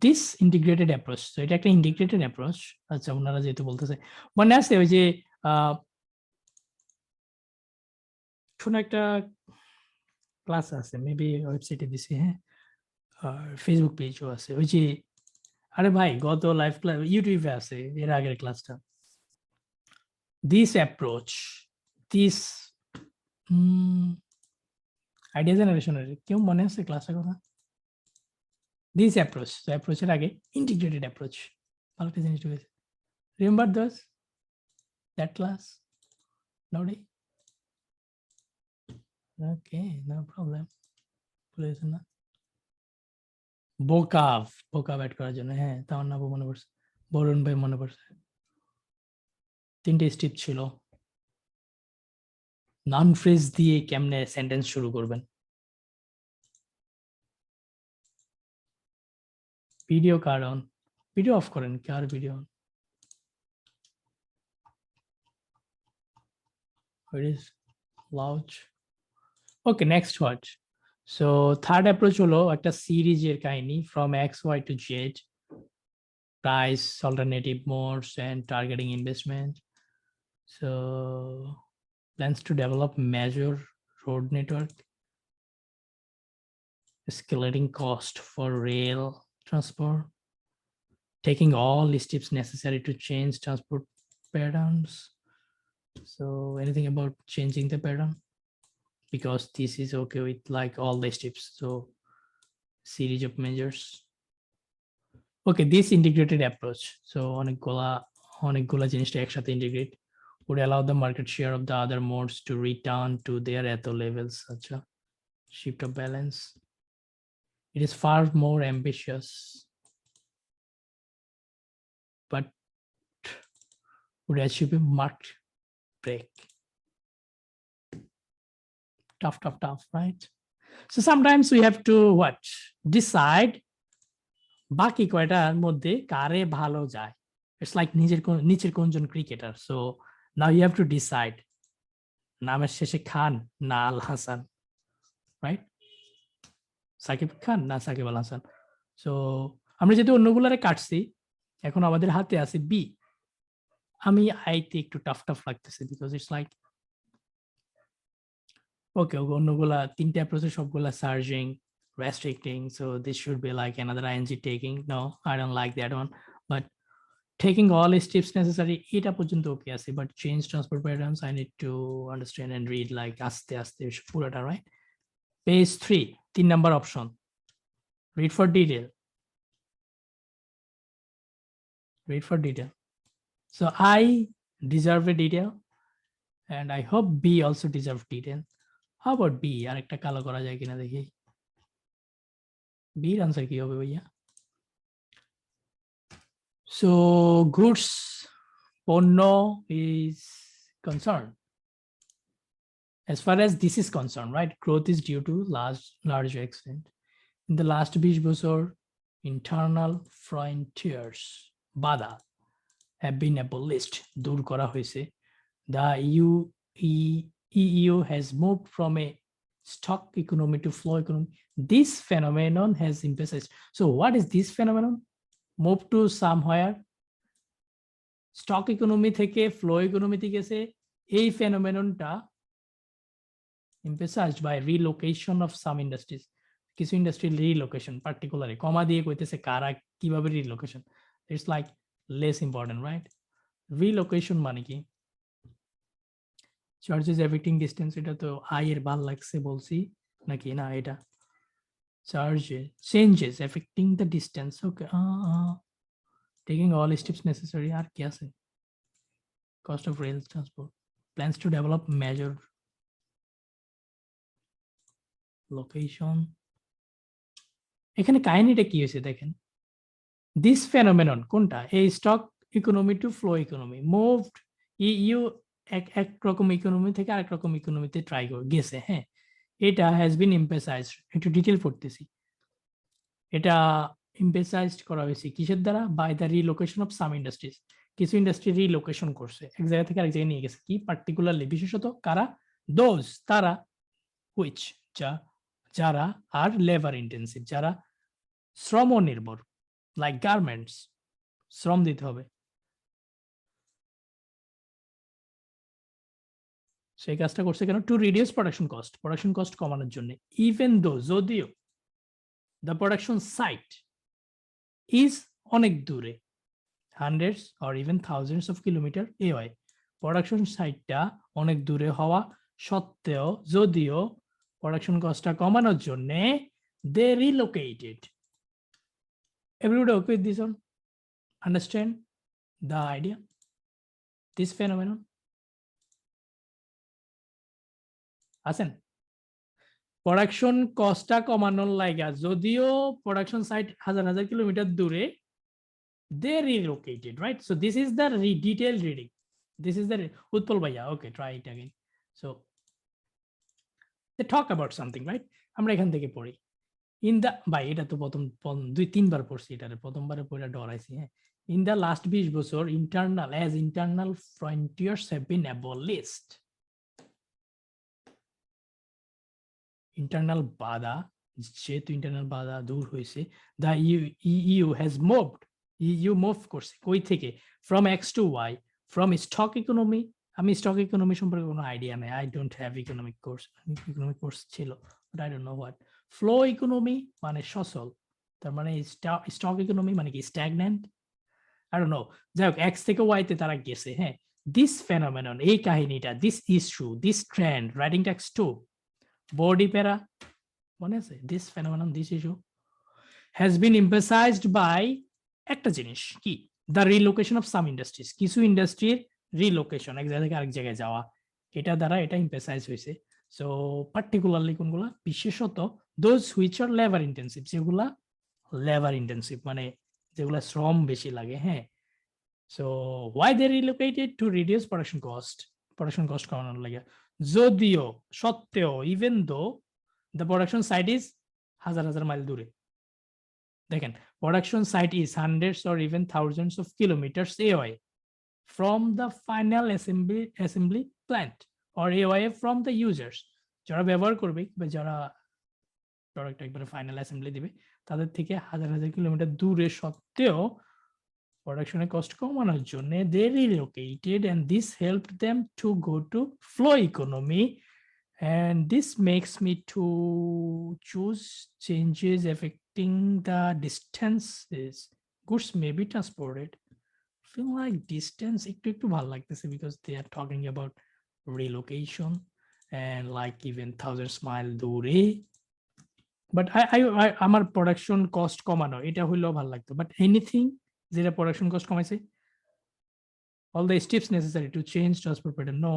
this integrated approach, তো এটা একটা ইন্টিগ্রেটেড অ্যাপ্রোচ। আচ্ছা, ওনারা যেহেতু বলতেছে, মনে আছে ওই যে শোনো একটা ক্লাস আছে, মেবি ওয়েবসাইটে দিছি, হ্যাঁ, আর ফেসবুক পেজও আছে, ওই যে, আরে ভাই গত লাইভ ক্লাস ইউটিউবে আছে, এর আগের ক্লাসটা। দিস অ্যাপ্রোচ, দিস আইডিয়া জেনারেশনের কেউ মনে আছে ক্লাসের কথা? দিস অ্যাপ্রোচ, তো অ্যাপ্রোচের আগে ইন্টিগ্রেটেড অ্যাপ্রোচ, ভালো একটা জিনিস ঢুকেছে। Remember those that class? Nobody? Okay, no problem. ভুলে গেছেন না? বোকাভ অ্যাড করার জন্য, হ্যাঁ, তার নাম মনে পড়ছে, বরুণ ভাই মনে পড়ছে। 3টে স্টেপ ছিল। নন ফ্রেজ দিয়ে কেমনে সেন্টেন্স শুরু করবেন। ভিডিও কারণ ভিডিও অফ করেন, কার video? It is loud. Okay, next what? So third approach হলো একটা সিরিজের কাহিনী, from x y to z, price, alternative modes and targeting investment. So plans to develop major road network, escalating cost for rail transport, taking all the steps necessary to change transport patterns. So anything about changing the pattern? Because this is okay with like all the steps. So series of measures. Okay, this integrated approach. So অনেকগুলা জিনিসটা একসাথে integrate would allow the market share of the other modes to return to their eto levels. Such a shift of balance. It is far more ambitious, but would achieve a marked break. Tough, right? So sometimes we have to what? Decide বাকি কয়টার মধ্যে কারে ভালো যায়। It's like নিচের কোনজন cricketer. So now you have to decide নামের শেষে খান না আল হাসান, রাইট? সাকিব খান না সাকিব আল হাসান। সো আমরা যেহেতু অন্যগুলারে কাটছি, এখন আমাদের হাতে আছে বি। আমি আইতে একটু টাফ লাগতেছে, বিকজ ইটস লাইক ওকে, অন্যগুলা 3টে অ্যাপ্রোচে সবগুলা সার্জিং, restricting, so this should be like another ing taking. No, I don't like that one. But taking all steps necessary এটা পর্যন্ত ওকে আছে, but change transport patterns I need to understand and read like আস্তে আস্তে পুরোটা, right? Page 3, 3 number option, read for detail. Read for detail. So I deserve a detail and I hope B also deserve detail. How about B? আরেকটা কালো করা যায় কিনা দেখি। B এর আনসার কি হবে ভাইয়া? So goods পণ্য is concerned. As far as this is concerned, right? Growth is due to large extent. In the last 20 বছর internal frontiers বাধা have been abolished, দূর করা হয়েছে. The EU has moved from a stock economy to flow economy. This phenomenon has emphasized. So what is this phenomenon? Move to somewhere. Stock economy থেকে flow economy তে গেছে। এই phenomenonটা emphasized by relocation of some industries. কিছু industry relocation, particularly কমা দিয়ে কইতেছে কারা কিভাবে relocation. It's like less important, right? Relocation মানে কি? চার্জেস এভিক্টিং ডিস্টেন্স, এটা তো আই এর ভাল লাগছে বলছি নাকি না? এটা charges changes affecting the distance, okay. Taking all steps necessary, আর কি আছে? Cost of rail transport, plans to develop major location. এখানে কাহিনীটা কি হয়েছে দেখেন। দিস ফেনোমেনন কোনটা? এই stock economy to flow economy moved. EU এক রকম ইকোনমি থেকে আরেক রকম ইকোনমিতে ট্রাই করে গেছে, হ্যাঁ। এটা হ্যাজ বিন এমফেসাইজড, একটু ডিটেল পড়তেছি। এটা এমফেসাইজড করা হয়েছে কিসের দ্বারা? By the relocation of some industries. কিছু ইন্ডাস্ট্রি রিলোকেশন করছে, এক জায়গা থেকে আরেক জায়গায় নিয়ে গেছে। কি পার্টিকুলারলি? বিশেষত কারা? দোজ, তারা, হুইচ, যারা আর লেবার ইন্টেন্সিভ, যারা শ্রম নির্ভর, লাইক গার্মেন্টস, শ্রম দিতে হবে। সেই কাজটা করছে কেন? Two reduce production cost, production cost কমানোর জন্য। ইভেন দো, যদিও দ্য প্রোডাকশন সাইট ইজ অনেক দূরে, hundreds or even thousands of kilometre away, production সাইটটা অনেক দূরে হওয়া সত্ত্বেও, যদিও প্রোডাকশন কস্টটা কমানোর জন্য দে রিলোকেটেড। Everybody okay with this one? Understand the idea? This phenomenon? আছেন? প্রোডাকশন কস্টটা কমানোর লাগা, যদিও প্রোডাকশন সাইট হাজার হাজার কিলোমিটার দূরে, they relocated, right? So this is the detailed reading. This is the Utpal Bhaiya. Okay, try it again. So they talk about something, right? আমরা এখান থেকে পড়ি। ইন দা, ভাই এটা তো প্রথম 2-3 বার পড়ছি, এটা প্রথমবারে পড়ে ডরাইছি, হ্যাঁ। ইন দা লাস্ট 20 বছর internal frontiers have been abolished. Internal বাধা, যেহেতু ইন্টারনাল বাধা দূর হয়েছে, the EU has moved, EU move করছে কই থেকে? From X to Y, from stock economy. আমি স্টক ইকোনমি সম্পর্কে কোনো আইডিয়া নেই, I don't have economic course ছিল, but I don't know what. Flow economy মানে সচল, তার মানে স্টক ইকোনমি মানে কি? Stagnant, I don't know. যাই হোক, এক্স থেকে ওয়াইতে তারা গেছে, হ্যাঁ। দিস ফেনোমেনন, এই কাহিনীটা, this issue, this trend, writing text 2 body para মনে আছে? This phenomenon, this issue has been emphasised by একটা জিনিস কি? The relocation of some industries, কিছু ইন্ডাস্ট্রির রিলোকেশন, এক জায়গা থেকে আরেক জায়গায় যাওয়া, এটা দ্বারা এটা এমফাসাইজ হয়েছে। সো পার্টিকুলারলি কোনগুলা? বিশেষত those which are labour intensive, যেগুলা লেবার ইন্টেন্সিভ মানে যেগুলা শ্রম বেশি লাগে, হ্যাঁ। So why they relocated? To reduce production cost, production cost কমানোর লাগে। যদিও, সত্ত্বেও, even though the production site is হাজার হাজার মাইল দূরে। দেখেন, production site is hundreds or even thousands of kilometres away from the final assembly plant or away from the users. যারা ব্যবহার করবে বা যারা প্রোডাক্ট একবারে ফাইনাল অ্যাসেম্বলি দিবে, তাদের থেকে হাজার হাজার কিলোমিটার দূরে সত্ত্বেও প্রোডাকশনের কস্ট কমানোর জন্য they relocated and this helped them to go to flow economy, and this makes me to choose changes affecting the distances goods may be transported feel like distance একটু ভালো লাগতেছে because they are talking about relocation and like even 1000 mile দূরে but I আমার production cost কমানো এটা হইলেও ভালো লাগতো বাট এনিথিং যেটা প্রোডাকশন কস্ট কমাইছে all the steps necessary to change transport pattern no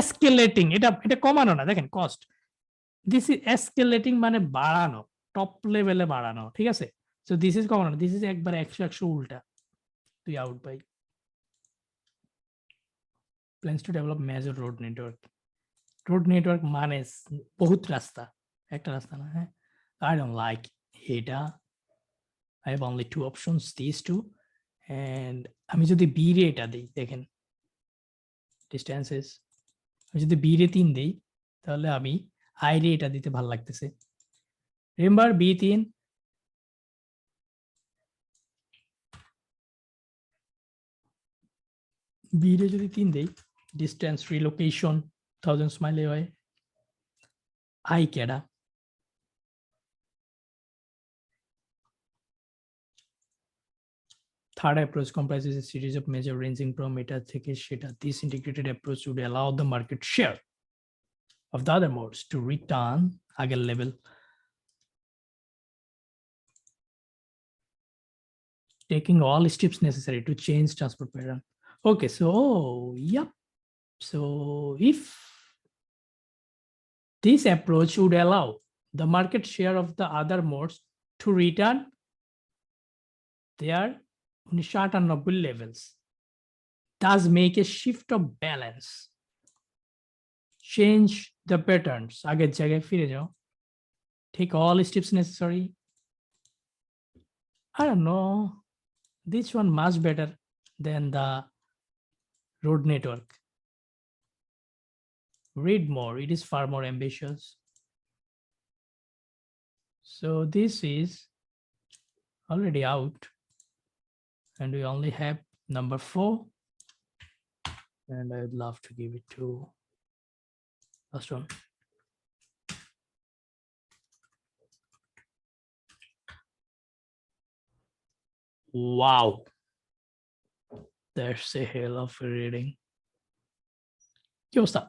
escalating এটা কমানো না দেখেন কস্ট দিস ইজ এসকেলেটিং মানে বাড়ানো টপ লেভেলে বাড়ানো ঠিক আছে সো দিস ইজ কমানো দিস ইজ একবার 100 উল্টা তুই out by plans to develop major road network মানে বহুত রাস্তা একটা রাস্তা না হ্যাঁ আই ডোন্ট লাইক এটা I have only two options, these two. And আমি যদি বি রে এটা দিই দেখেন ডিস্টেন্সেস আমি যদি বি রে 3 দেই তাহলে আমি আই রে এটা দিতে ভালো লাগতেছে রিমেম্বার বি 3 বি রে যদি 3 দেই ডিস্টেন্স রিলোকেশন 1000 মাইল হয় আই কেডা Third approach comprises a series of measures ranging from meta থেকে সেটা. This integrated approach would allow the market share of the other modes to return আগের level. Taking all steps necessary to change transport pattern. Okay, so yep. So if this approach would allow the market share of the other modes to return their 1998 levels, thus make a shift of balance, change the patterns, আগের জায়গায় ফিরে যাও, take all steps necessary. I don't know, this one much better than the road network. Read more, it is far more ambitious. So this is already out. And we only have number 4, and I would love to give it to last one. Wow, that's a hell of a reading. Yo, stop.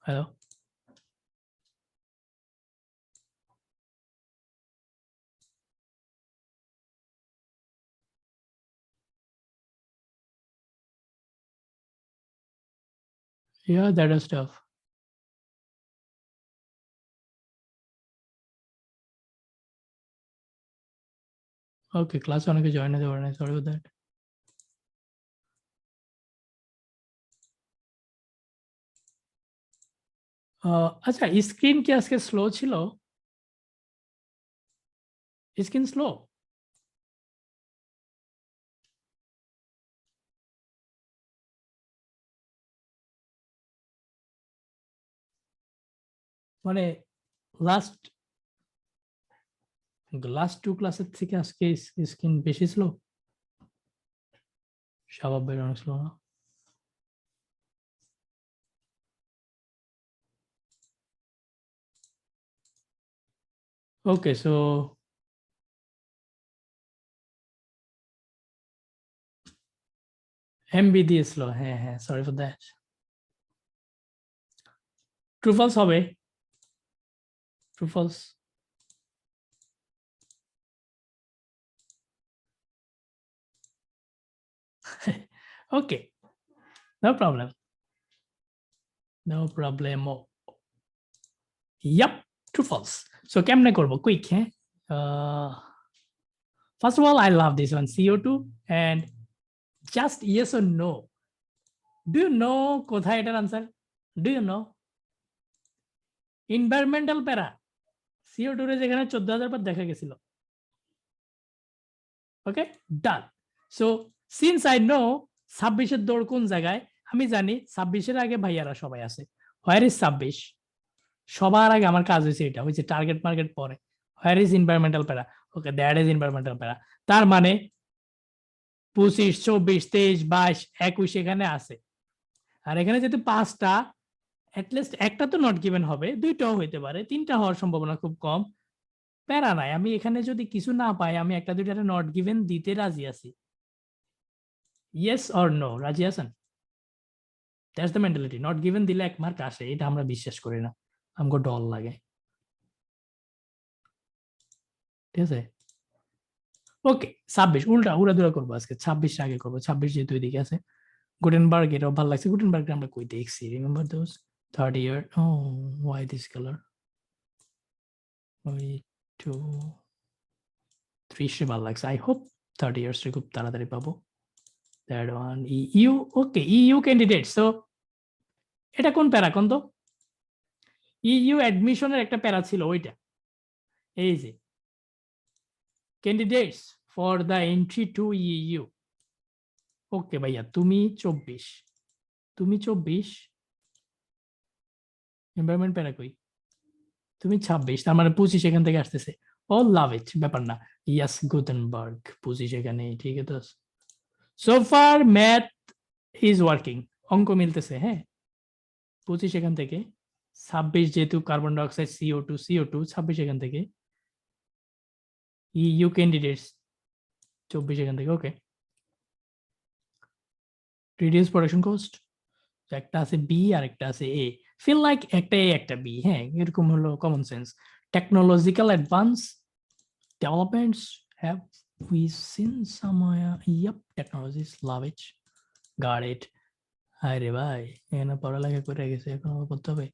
Hello. Yeah, that is tough. Okay, class অনেকে join হতে পারে না, sorry for that. আচ্ছা screen কি আজকে slow ছিল? Screen slow? মানে last 2 ক্লাসের থেকে আজকে স্ক্রিন বেশি স্লো? স্বাভাবিক অনেক স্লো না? Okay, so MB দিয়ে স্লো, হ্যাঁ, sorry for that. True false হবে? True false? Okay, no problem. No problemo. Yep, true false. So কেমনে করব quick, হ্যাঁ? First of all, I love this one, CO2, and just yes or no. Do you know কোথায় এটার answer? Do you know? Environmental প্যারা CO2 রে যেখানে 14,000 বার দেখা গেছিল। Okay, done. So since I know 26 এর দৌড় কোন জায়গায়, আমি জানি 26 এর আগে ভাইয়ারা সবাই আছে। Where is 26? সবার আগে আমার কাজ হয়েছে এটা, হয়েছে টার্গেট মার্কেট পরে। Where is environmental প্যারা? Okay, that is environmental প্যারা। তার মানে 25, 24, 23, 22, 21 এখানে আছে। আর এখানে যেহেতু 5টা অ্যাটলিস্ট একটা তো নট গিভেন হবে, দুইটাও হইতে পারে, তিনটা হওয়ার সম্ভাবনা খুব কম। প্যারা নাই, আমি এখানে যদি কিছু না পাই আমি একটা দুইটা নট গিভেন দিতে রাজি আছি। ইয়েস অর নো, রাজি আছেন? That's the mentality. Not given দিলে 1 মার্ক আসে, এটা আমরা বিশ্বাস করি না, আমাকে ডল লাগে। ঠিক আছে, ওকে 26 উল্টা উড়াদুরা করবো আজকে, 26 আগে করবো, 26 যেহেতু এদিকে আছে। গুটেনবার্গ, এটাও ভালো লাগছে। গুটেনবার্গ আমরা কই দেখছি, remember those 3rd year? Oh, why this color? 2 3 ভালো লাগছে। আই হোপ 3rd years খুব তাড়াতাড়ি পাবো। That one EU, okay EU candidate. So এটা কোন প্যারা কোন তো? EU অ্যাডমিশনের একটা প্যারা ছিল ওইটা, এই যে candidates for the entry two EU। ওকে ভাইয়া, তুমি 24, তুমি 24, এনভায়রনমেন্ট প্যারা কই? তুমি 26, তার মানে 25 এখান থেকে আসতেছে। ও লাভ ইট, ব্যাপার না। ইয়াস, গুটেনবার্গ 25 এখানে, ঠিক আছে। So far math is working, অঙ্ক মিলতেছে। হ্যাঁ, 25 এখান থেকে, 26 যেহেতু কার্বন ডাইঅক্সাইড CO2 26 এখান থেকে, ইউ ক্যান্ডিডেটস 24 এখান থেকে। ওকে, রিডিউস প্রোডাকশন কস্ট, একটা আছে বি আর একটা আছে এ, ফিল লাইক একটা এ একটা বি। হ্যাঁ, এরকম হলো common sense. Technological advance developments have we seen somehow, yup technologies love it, got it. হায় রে ভাই, এখানে পড়ালেখা করে গেছে, এখন আবার করতে হবে।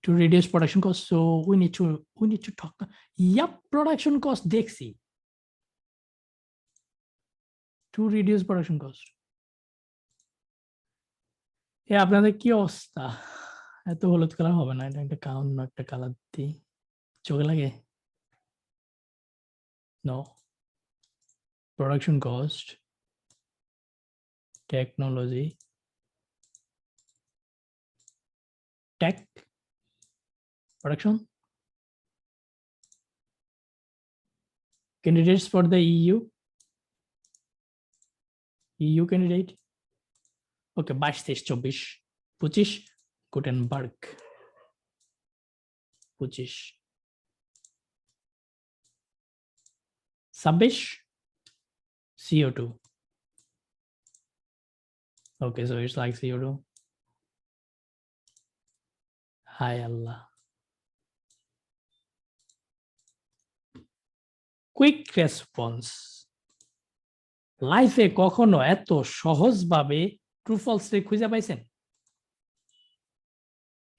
To reduce production cost, so we need to talk. Yup, production cost দেখছি, to reduce production cost. এ আপনাদের কি অবস্থা? এত হলুদ কালার হবে না, এটা একটা অন্য একটা কালার দিই, চোখে লাগে। No, production cost, technology, tech, production, candidates for the EU candidate. Okay, 22, 23, 24, 25 Gutenberg, 25, 26 CO2. Okay, so it's like CO2. Hi Allah. Quick response. লাইফে কখনো এত সহজভাবে ট্রু ফলস রে খুঁজে পাইছেন?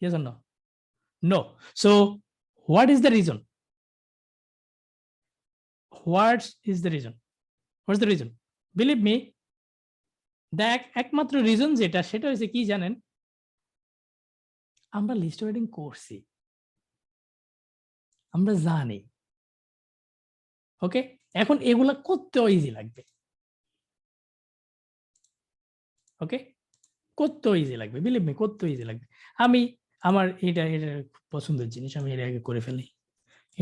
Yes or no? No. So what is the reason? What is the reason? What's the reason? Believe me, দেখ একমাত্র reason যেটা, সেটা হচ্ছে কি জানেন? আমরা লিস্ট ওয়েডিং করছি, আমরা জানি। ওকে, এখন এগুলা করতেও ইজি লাগবে। ওকে, করতেও ইজি লাগবে, বিলিভ মি, করতেও ইজি লাগবে। আমি আমার এটা পছন্দের জিনিস, আমি এর আগে করে ফেলি।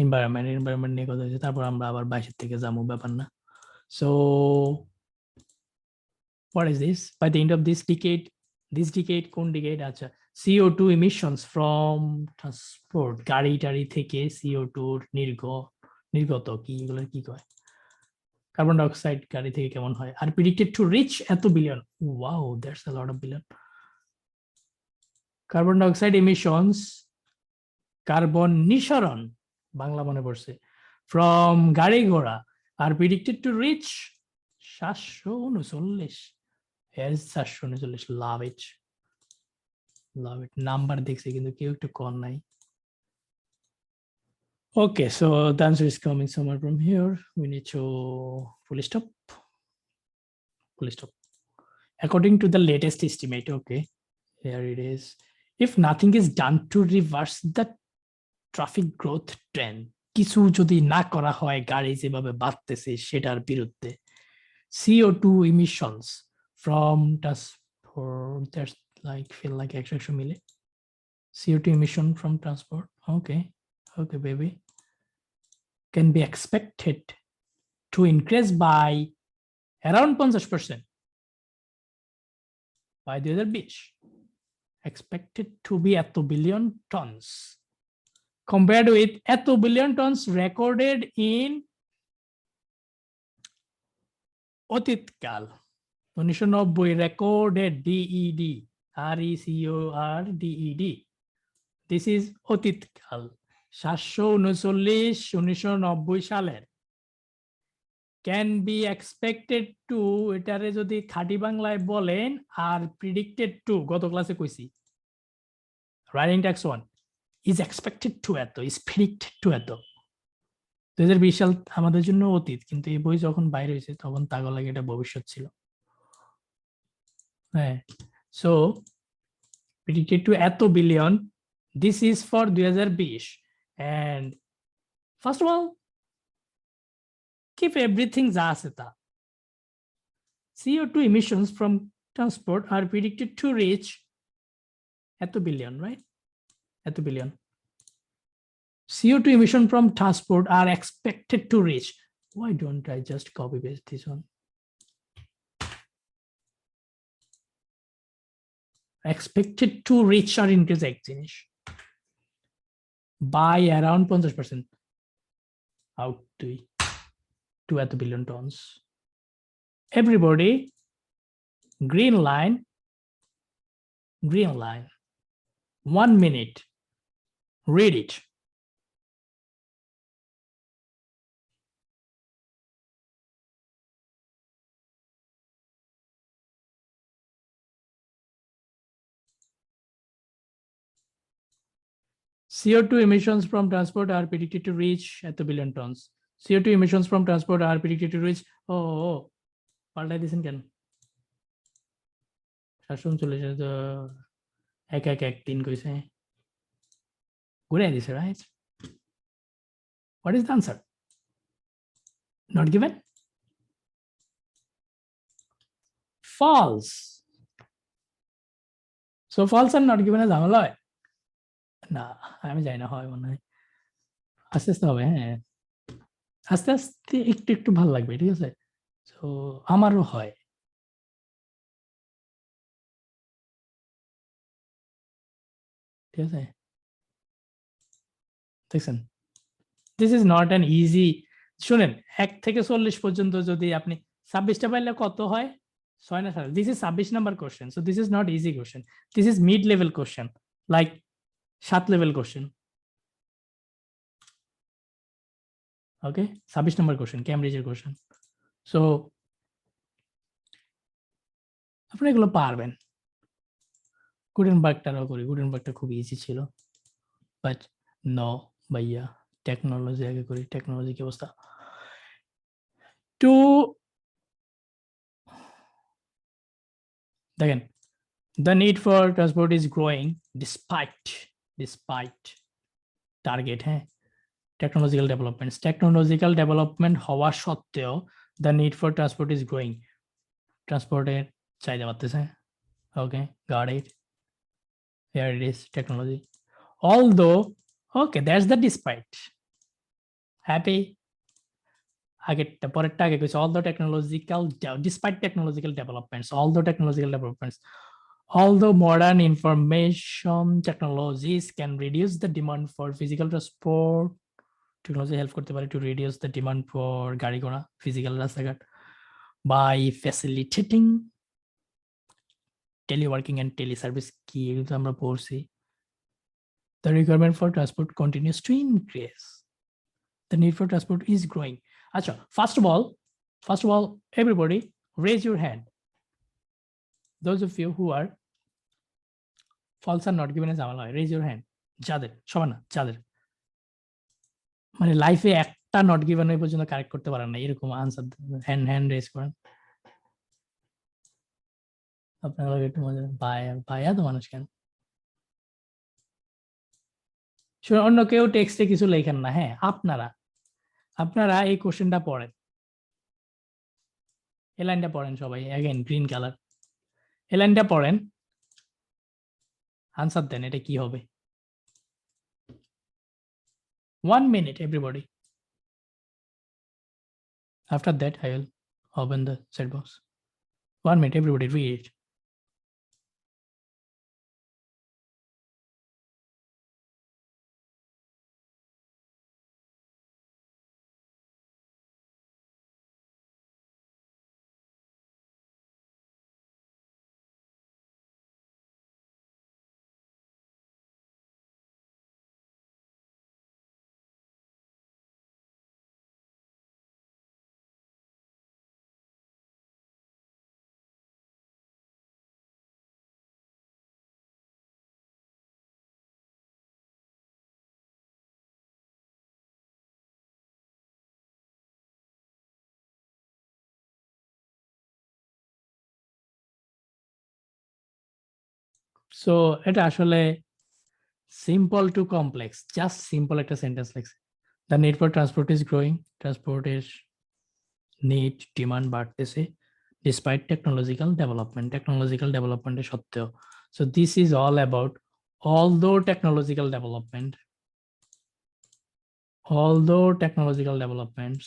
এনভায়রনমেন্ট নিয়ে কথা হচ্ছে, তারপর আমরা আবার বাইরের থেকে যাবো, ব্যাপার না। So what is this? By the end of this decade কোন decade? আচ্ছা, CO2 emissions from transport, গাড়ি টাড়ি থেকে CO2 নির্গত, কি এগুলো কি কয়, কার্বন ডাইঅক্সাইড গাড়ি থেকে কেমন হয়, আর প্রেডিক্টেড টু রিচ এত billion. Wow, that's a lot of billion. Carbon dioxide emissions, carbon নিঃসরণ, বাংলা মনে পড়ছে, ফ্রম গাড়ি ঘোড়া, আর predicted to reach 739। Here's 739, love it, love it. Number দেখছি কিন্তু কেউ একটু কম নাই। Okay, so the answer is coming somewhere from here. We need to full stop. According to the latest estimate, okay, here it is. If nothing is done to reverse the traffic growth trend, কিছু যদি না করা হয় গাড়ি যেভাবে বাড়তেছে সেটার বিরুদ্ধে, CO2 emissions from transport, that's like feel like 100 মিলে, CO2 emission from transport, okay baby, can be expected to increase by around 50% by 2020, expected to be এত billion tons compared with এত billion tons recorded in অতীতকাল 1990 recorded DED RECORDED this is অতীতকাল 739 1990 সালের can be expected to এটারে যদি খাঁটি বাংলায় বলেন আর predicted to গত ক্লাসে কইছি writing tax 1 is expected to এত is predicted to এত 2020 সাল আমাদের জন্য অতীত কিন্তু এই বই যখন বাইরে হয়েছে তখন তাগো লাগে এটা ভবিষ্যৎ ছিল হ্যাঁ so predicted to এত billion this is for 2020 and first of all keep everything যা আছে তা CO2 emissions from transport are predicted to reach এত billion, right? এত billion. CO2 emission from transport are expected to reach. Why don't I just copy paste this one? Expected to reach or increase এক জিনিস by around 50%. Out to at the billion tons. Everybody, green line. 1 minute. Read it. CO2 emissions from transport are predicted to reach at the billion tons. CO2 emissions from transport are predicted to reach. Oh, পাল্টাই দিছেন কেন? 739 তো এক তিন কইছে ঘুরে দিছে, right? What is the answer? Not given? False. So false and not given ঝামেলা হয় না, আমি জানি না হয় মনে হয় আস্তে আস্তে হবে। হ্যাঁ আস্তে আস্তে একটু একটু ভালো লাগবে, ঠিক আছে? তো আমারও হয়। ঠিক আছে দেখছেন, this is not an easy. শুনেন 1 থেকে 40 পর্যন্ত যদি আপনি 26টা পাইলে কত হয়? 6 না 7? This is 26 number question, so this is not easy question, this is mid level question, like 7 level question. Okay 26 number question, ক্যামব্রিজের কোশ্চেন। সো আপনি এগুলো পারবেন। গুটেনবার্গটাও করি, গুটেনবার্গটা খুব ইজি ছিল, বাট নো ভাইয়া টেকনোলজি আগে করি। টেকনোলজি কি অবস্থা? টু দেখেন, the need for transport is growing despite target, হ্যাঁ, technological development হওয়া সত্ত্বেও the need for transport is growing. ট্রান্সপোর্টের চাহিদা বাড়তেছে। ওকে got it, here it is, technology. Although, okay, that's the despite. Happy? আগেরটা পরেরটা আগে কইছে despite technological developments, although modern information technologies can reduce the demand for physical transport, technology help করতে পারে to reduce the demand for গাড়ি ঘোড়া, physical রাস্তাঘাট, by facilitating teleworking and teleservice কি এগুলো আমরা পড়ছি। The requirement for transport continues to increase. The need for transport is growing. Acha, first of all, everybody raise your hand. Those of you who are false and not given as ঝামেলা হয়, raise your hand. যাদের সবার না, যাদের মানে লাইফে একটা not given এই পর্যন্ত কারেক্ট করতে পারেন না, এরকম আনসার হ্যান্ড রেজ করেন। আপনারা একটু মজা ভাইয়া তো মানুষ কেন অন্য কেউ টেক্সটে কিছু লেখেন না। হ্যাঁ আপনারা এই কোশ্চেনটা পড়েন, এই লাইনটা পড়েন সবাই, অ্যাগেন গ্রিন কালার, এই লাইনটা পড়েন, আনসার দেন এটা কি হবে। 1 minute everybody. After that I will open the chat box. 1 minute everybody read it. So এটা আসলে simple to complex, just simple একটা সেন্টেন্স লাগছে। The need for transport is growing, ট্রান্সপোর্টের নিড ডিমান্ড বাড়তেছে ডিসপাইট টেকনোলজিক্যাল ডেভেলপমেন্ট, টেকনোলজিক্যাল ডেভেলপমেন্টের সত্ত্বেও। So this is all about although technological development, although technological developments,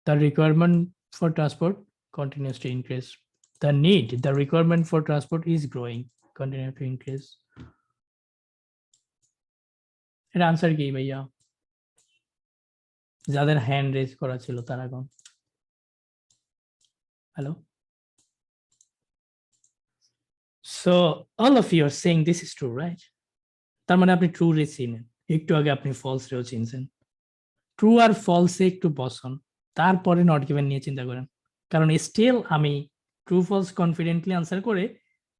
the requirement for transport continues to increase. The need, the requirement for transport is growing, continue to increase. এর answer কি ভাইয়া? যাদের hand raise করা ছিল তারা কোন? Hello, so all of you are saying this is true, right? তার মানে আপনি ট্রু রে চিনেন, একটু আগে আপনি ফলস রেও চিনছেন। ট্রু আর ফলসে একটু বসন, তারপরে নট গিভেন নিয়ে চিন্তা করেন। কারণ স্টিল আমি ট্রু ফলস কনফিডেন্টলি আনসার করে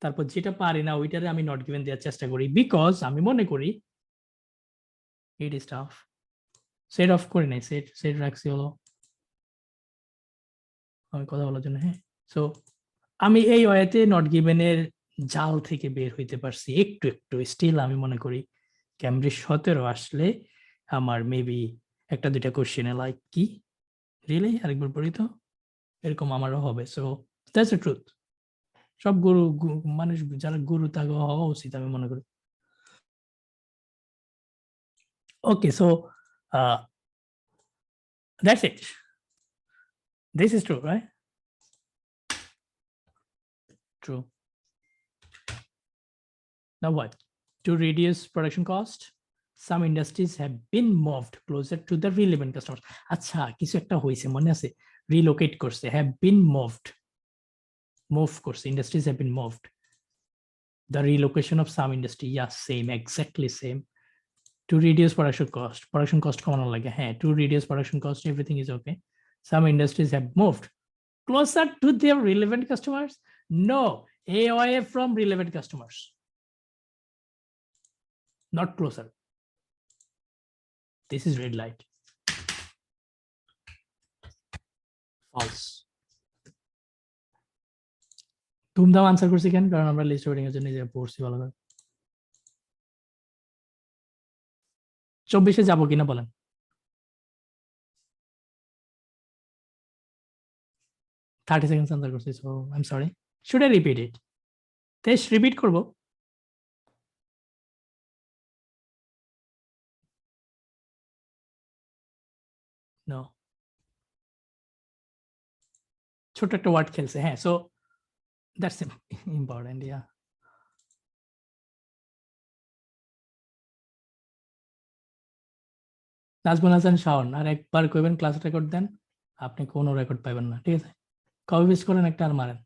তারপর যেটা পারি না ওইটারে আমি নট গিভেন দেওয়ার চেষ্টা করি, বিকজ আমি মনে করি it is tough. Set of করি নাই, সেট সেট রাখছি হলো আমি কথা বলার জন্য। হ্যাঁ, সো আমি এই ওয়েতে নট গিভেনের জাল থেকে বের হইতে পারছি একটু একটু। স্টিল আমি মনে করি ক্যামব্রিজ 17 আসলে আমার মেবি একটা দুইটা কোশ্চেনে লাইক কি রিয়েলি আরেকবার পড়ি তো এরকম আমারও হবে। So that's the truth. সব গুরু মানুষ যারা গুরু তাকে হওয়া উচিত আমি মনে করি। Okay, so that's it. This is true, right? True. Now what? To reduce production cost, some industries have been moved closer to the relevant customers. আচ্ছা, কিছু একটা হইছে মনে আছে, রিলোকেট করছে, have been moved, move করছে, industries have been moved. The relocation of some industry, yeah, same, exactly same. To reduce production cost কমানো লাগে, হ্যাঁ, to reduce production cost, everything is okay. Some industries have moved closer to their relevant customers. No, away from relevant customers, not closer. This is red light. False. ধুমধাম answer করছি কেন? কারণ আমরা list waiting এর জন্য যে পড়ছি ভালো করে। 24-এ যাবো কিনা বলেন? থার্টি সেকেন্ডস আনসার করছি, so I am sorry. Should I repeat it? Test repeat করব? নো, ছোট একটা ওয়ার্ড খেলছে, হ্যাঁ, সো দ্যাটস ইম্পর্টেন্ট। ইয়া, নাজমুল হাসান শাওন, আর একবার কইবেন ক্লাস রেকর্ড দেন, আপনি কোনো রেকর্ড পাবেন না, ঠিক আছে? কপি পেস্ট করেন একটা আর মারেন।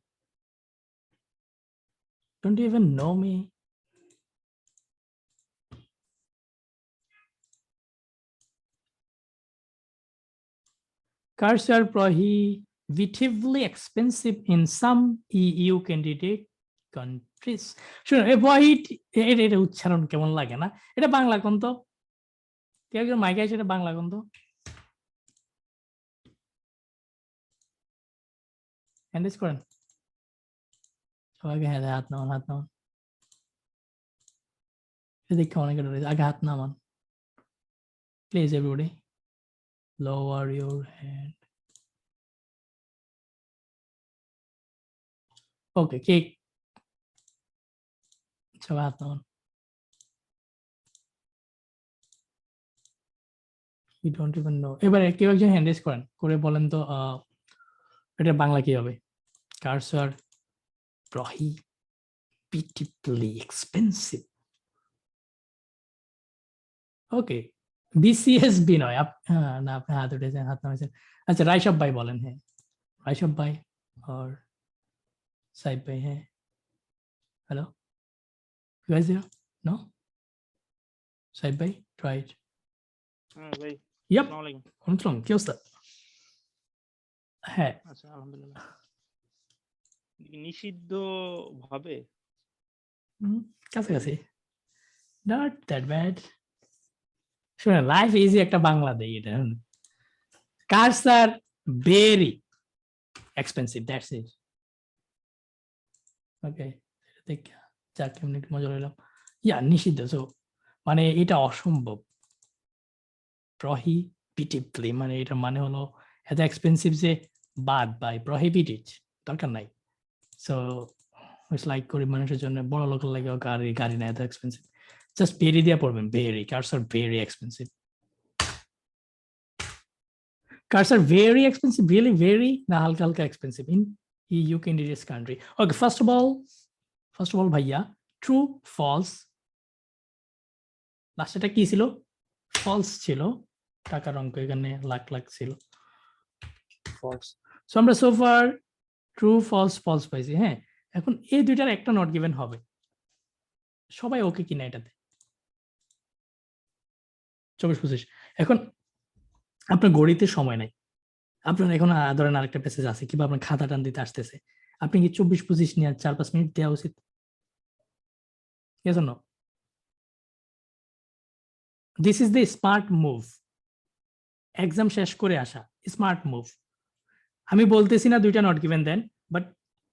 Don't you even know me? Cars are prohibitively expensive in some EU candidate countries. শুনুন, এটা উচ্চারণ কেমন লাগে না? এটা বাংলা কোন তো? কেউ একজন মাইকে এসে এটা বাংলা কোন তো? হ্যান্ডেজ করেন সবাইকে। হ্যাঁ, হাত নামান, হাত নামান। দেখে অনেকে ডরে, আগে হাত নামান please. Everybody lower your hand. ওকে, কে সবাই হাত নামান। You don't even know. এবারে কেউ একজন হ্যান্ড রেজ করেন, করে বলেন তো এটা বাংলা কি হবে? Cars are prohibitively expensive. Okay, BCSB নয়, না আপনি হাত উঠেছেন, হাত নামাইছেন। আচ্ছা, রাইসব ভাই বলেন। হ্যাঁ, রাইসব ভাই আর সাইব ভাই। হ্যাঁ, hello, you guys there? No? সাইব ভাই, try it. হ্যাঁ ভাই, Yep. আসসালামু আলাইকুম। অনুতরণ কি অবস্থা? হ্যাঁ, আচ্ছা, আলহামদুলিল্লাহ। নিষিদ্ধ ভাবে কাছাকাছি, not that bad. শুনে লাইফ ইজি একটা বাংলা দেই এটা। Cars are very expensive, that's it. Okay, দেখ যাক এমনি একটু মজা লইলাম। নিষিদ্ধ, সো মানে এটা অসম্ভব, প্রহিবিটিভলি, মানে এটা মানে হলো এত এক্সপেন্সিভ যে বাদ বাই, প্রহিবিটেড, দরকার নাই। সো ইটস লাইক গরিব মানুষের জন্য, বড় লোকের লাগে গাড়ি না এত এক্সপেন্সিভ, জাস্ট ভেরি দিয়ে পড়বেন, very, cars are very expensive, cars are very expensive, really very na halka expensive in EU Canadian country. Okay, first of all bhaiya, true false, last এটা কি ছিল, false ছিল, টাকার অঙ্ক এখানে লাখ লাখ ছিল, false। সো আমরা so far true false পাইছি। হ্যাঁ, এখন এই দুইটার একটা নট গিভেন হবে, সবাই ওকে কিনা এটাতে 24-25। এখন আপনার গড়িতে সময় নাই, আপনার এখন ধরেন আরেকটা প্যাসেজ আছে, কিংবা আপনার খাতা টান দিতে আসতেছে, আপনি কি 24-25 নিয়ে 4-5 মিনিট দেওয়া উচিত? Yes or no? This is the smart move, exam শেষ করে আসা, স্মার্ট মুভ। আমি বলতেছি না দুইটা নট গিভেন দেন, বাট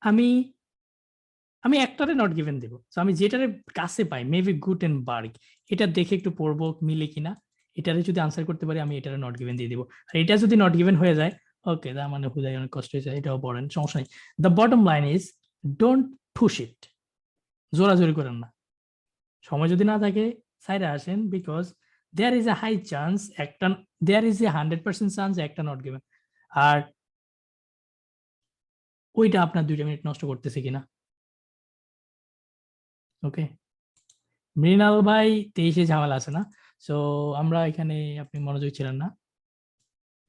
আমি একটারে নট গিভেন দেব। সো আমি যেটারে কাছে পাই, মেবি গুটেনবার্গ, এটা দেখে একটু পড়বো মিলে কিনা, এটারে যদি আনসার করতে পারি আমি এটারে নট গিভেন দিয়ে দিব। আর এটা যদি নট গিভেন হয়ে যায়, ওকে, তার মানে হুদাই অনেক কষ্ট হয়েছে, এটাও পড়েন, সমস্যা নেই। The bottom line is don't push it, জোরাজোরি করেন না, সময় যদি না থাকে সাইডে আসেন, because there is a high chance একটা, there is a 100% chance একটা নট গিভেন, আর ওইটা আপনার 2 মিনিট নষ্ট করতেছে কিনা। ওকে, মৃণাল ভাই 23-এ ঝামেলা আছে না, সো আমরা এখানে, আপনি মনোযোগ ছিলেন না,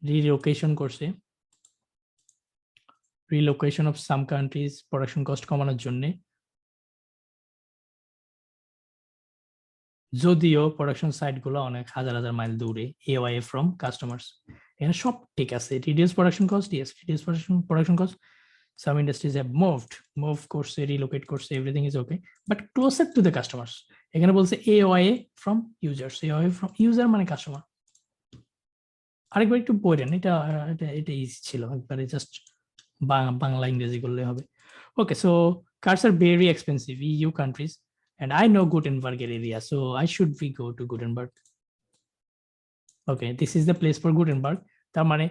রিলোকেশন করছে, relocation of some countries production cost কমানোর জন্য, যদিও প্রোডাকশন সাইট গুলো অনেক হাজার হাজার মাইল দূরে away from customers, এখানে সব ঠিক আছে, reduce production cost, yes, reduce production cost, some industries have move করছে, relocate করছে, everything is okay, but closer to the customers, এখানে বলছে away from users, away from user মানে কাস্টমার। আরেকবার একটু পড়েন, এটা ইজি ছিল, একবারে জাস্ট বাংলা ইংরেজি করলে হবে। ওকে, so cars are very expensive EU countries and I know Gutenberg area, so I should we go to Gutenberg? Okay, this is the place for Gutenberg, তার মানে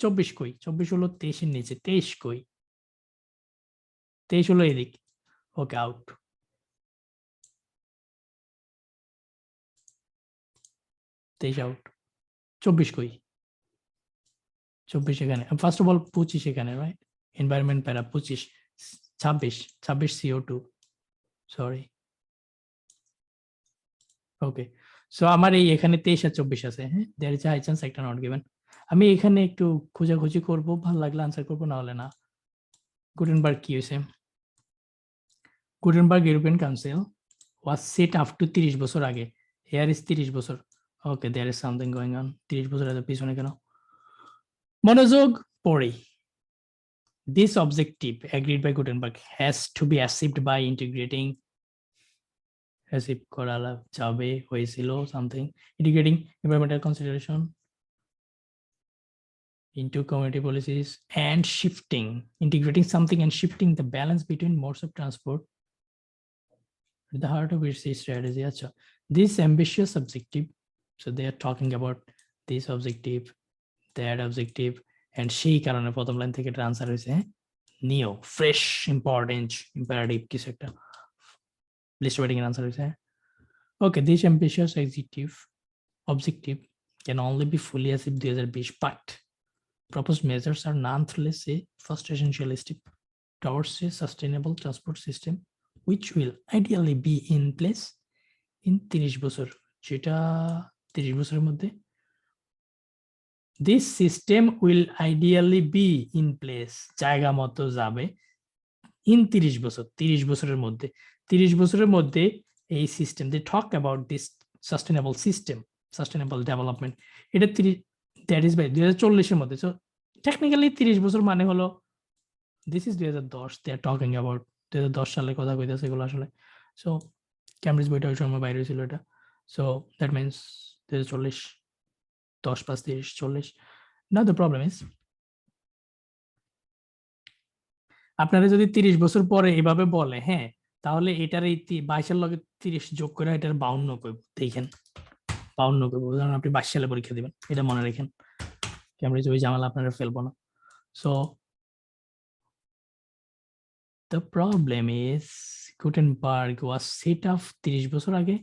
24 কই, 24 হলো 23-এর নিচে, 23 কই, 23 হলো এদিক, ওকে, আউট। 23 আউট, 24 কই, 24 এখানে, ফার্স্ট অফ অল 25 এখানে, রাইট, এনভায়রনমেন্ট প্যারা 25, 26 CO2, সরি, ওকে। সো আমার এই এখানে 23 আর 24 আছে, হ্যাঁ, দেয়ার ইজ হাই চান্স একটা নট গিভেন। আমি এখানে একটু খোঁজাখুঁজি করব, ভালো লাগলে আনসার করবো, না হলে না। গুটেনবার্গ কি হয়েছে? Gutenberg European council was set up to 30 বছর আগে, হেয়ার ইজ 30 বছর, okay, there is something going on, 30 বছর এত পিছনে কেন? মনোযোগ পড়ি। This objective agreed by Gutenberg has to be achieved by integrating, achieve করা যাবে হয়েছিল something, integrating environmental consideration into community policies and integrating something and shifting the balance between modes of transport at the heart of its strategy. Acha, this ambitious objective, so they are talking about this objective, that objective, and সেই কারণে প্রথম line থেকে transfer হয়েছে নিও, fresh important imperative কিছু একটা list waiting এর answer হয়েছে। Okay, this ambitious objective can only be fully achieved 2020, but proposed measures are nonetheless a first essential step towards a sustainable transport system which will ideally be in place in 30 বছর, যেটা 30 বছরের মধ্যে this system will ideally be in place, জায়গা মতো যাবে in 30 বছর, 30 বছরের মধ্যে, 30 বছরের মধ্যে এই system, they talk about this sustainable system, sustainable development, এটা 30, that is by 2040 এর মধ্যে। সো টেকনিক্যালি 30 বছর মানে হলো this is 2010, they are talking about 2010 সালের কথা কইতাছে এগুলো আসলে। সো ক্যামব্রিজ বইটা ওই সময় বাইরে ছিল এটা, so that means 2040, 10 + 30 40। Now the problem is, আপনারা যদি 30 বছর পরে এভাবে বলে, হ্যাঁ, তাহলে এটার এই 22-এর লগে 30 যোগ করে এটার 52 করব। দেখেন 52 করব, কারণ আপনি 22 সালে পরীক্ষা দিবেন, এটা মনে রাখেন। ক্যামব্রিজ ওই ঝামেলা আপনারা ফেলবো না। So the problem is Gutenberg was set up 30 বছর আগে।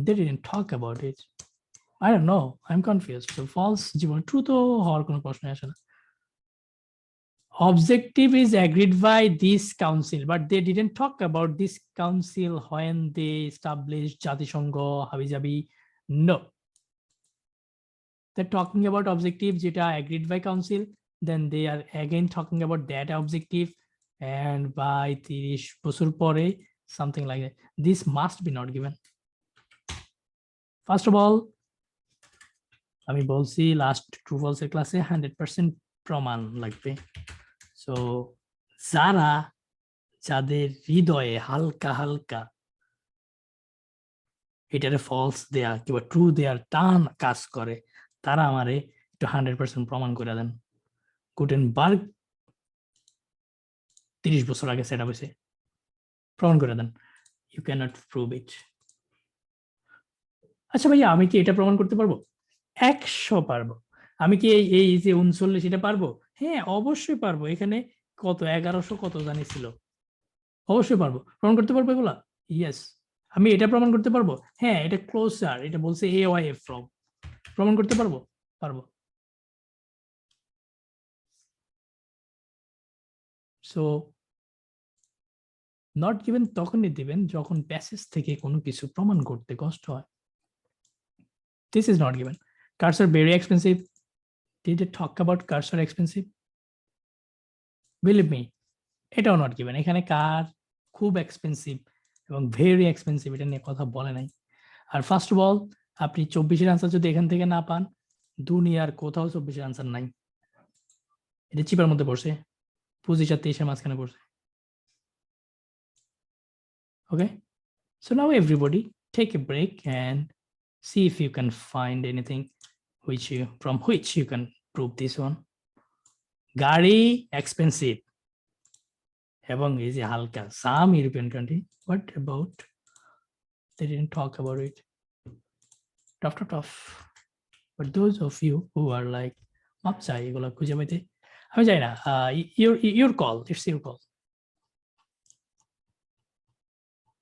They didn't talk about it. I don't know, I'm confused. So false জীবন, ট্রু তো হওয়ার কোনো প্রশ্ন আসে না। Objective is agreed by this council, but they didn't talk about this council when they established Jatisangho, Habijabi. No. They're talking about objective যেটা agreed by council, then they are again talking about that objective, and by 30 বছর পরে something like that. This must be not given. First of all, আমি বলছি last true false এর ক্লাসে 100% প্রমাণ লাগবে। So যাদের হৃদয়ে হালকা হালকা এটারে ফলস দেয়া কিংবা ট্রু দেয়ার টান কাজ করে, তারা আমারে একটু 100% প্রমাণ করে দেন গুটেনবার্গ 30 বছর আগে সেট আপ হয়েছে, প্রমাণ করে দেন। You cannot prove it. আচ্ছা ভাইয়া, আমি কি এটা প্রমাণ করতে পারবো? 100 পারবো। আমি কি এই যে 39 এটা পারবো? হ্যাঁ অবশ্যই পারবো। এখানে কত 1100 কত জানি ছিল, অবশ্যই পারবো। প্রমাণ করতে পারবো এগুলা? ইয়েস। আমি এটা প্রমাণ করতে পারবো? হ্যাঁ, এটা ক্লোজার, এটা বলছে AYF ফ্রম, প্রমাণ করতে পারবো? পারবো। সো নট গিভেন তখনই দিবেন যখন প্যাসেজ থেকে কোনো কিছু প্রমাণ করতে কষ্ট হয়। This is not given. Cursor very expensive. Did they talk about cursor expensive? Believe me, এটাও নট গিভেন। এখানে কার খুব এক্সপেন্সিভ এবং ভেরি এক্সপেন্সিভ এটা নিয়ে কথা বলে নাই। আর ফার্স্ট অফ অল, আপনি 24-এর আনসার যদি এখান থেকে না পান, দুনিয়ার কোথাও 24-এর আনসার নাই। এটা চিপার মধ্যে পড়ছে, 25 আর 23-এর মাঝখানে পড়ছে। Okay, so now everybody take a break and see if you can find anything from which you can prove this one. গাড়ি এক্সপেন্সিভ এবং এই যে হালকা, some European country, what about, they didn't talk about it. Tough. But those of you who are like মাপ চাই এগুলো খুঁজে পাইতে, আমি যাই না, your call, it's your call.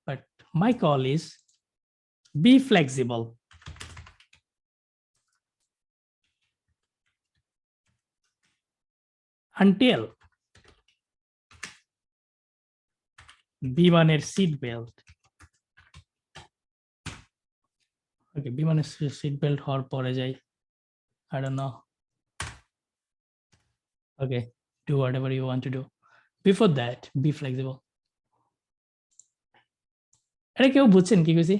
But my call is be flexible. Until বিমানের সিট বেল্ট, ওকে বিমানের সিট বেল্ট হওয়ার পরে যাই, I don't know. Okay, do whatever you want to do. Before that, be flexible. এটা কেউ বুঝছেন কি কইছি?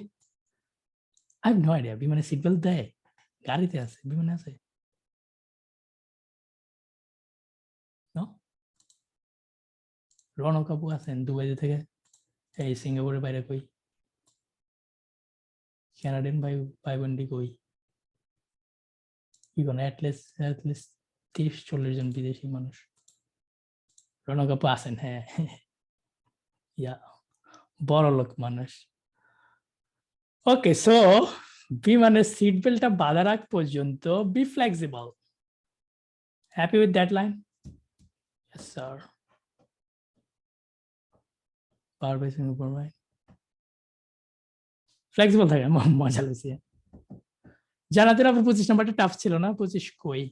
I have no idea. বিমানের সিট বেল্ট দেয়? গাড়িতে আছে, বিমানে আছে? No? রনক আপু আছেন দুবাই থেকে, এই সিঙ্গাপুরের বাইরে কই? কানাডিয়ান ভাই বোনটি কই? কি কোন অ্যাটলিস্ট 30-40 জন বিদেশি মানুষ। রনক আপু আছেন, হ্যাঁ ইয়া বড় লোক মানুষ। ওকে, সো বিমানের সিট বেল্টটা বাঁধার আগ পর্যন্ত be flexible. Happy with that line? Yes sir. Power basing উপর ভাই ফ্লেক্সিবল থাকে, মজা লাগছে। জানাতে আপু 25 নাম্বারটা টাফ ছিল না? 25 কই?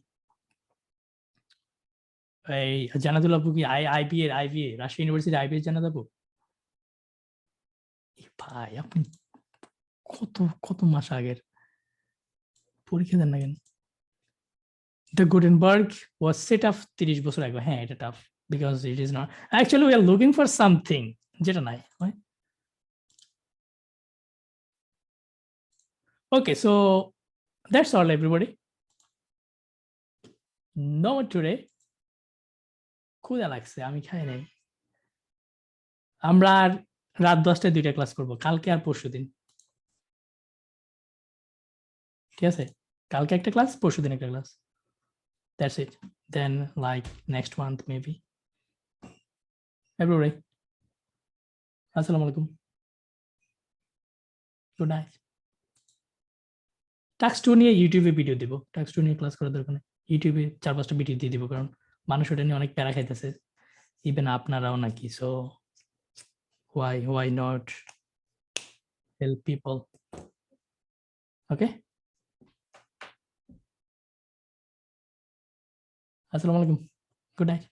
এই জানাতুল আপু কি আইবিএ রাজশাহী ইউনিভার্সিটি আইবিএ জানাত আপু? ভাই আপনি কত মাস আগের পরীক্ষা দেন না কেন? The Gutenberg was set up 30 বছর আগে। হ্যাঁ এটা tough, because it is not actually we are looking for something যেটা নাই। Okay, so that's all everybody. No more today. ক্ষুধা লাগছে, আমি খাই নাই। আমরা আর রাত 10টায় 2টা ক্লাস করব, কালকে আর পরশুদিন। ঠিক আছে, কালকে একটা ক্লাস, পরশুদিন একটা class. That's it. Then like next month maybe. everybody. Assalamu alaikum. Good night. টাক্স 2 নিয়ে ইউটিউবে ভিডিও দিব। টাক্স 2 নিয়ে ক্লাস করার দরকার নেই। ইউটিউবে 4-5টা ভিডিও দিয়ে দিব, কারণ মানুষ ওটা নিয়ে অনেক প্যারা খাইতেছে, ইভেন আপনারাও নাকি। So why not help people? Okay. Assalamu alaikum. Good night.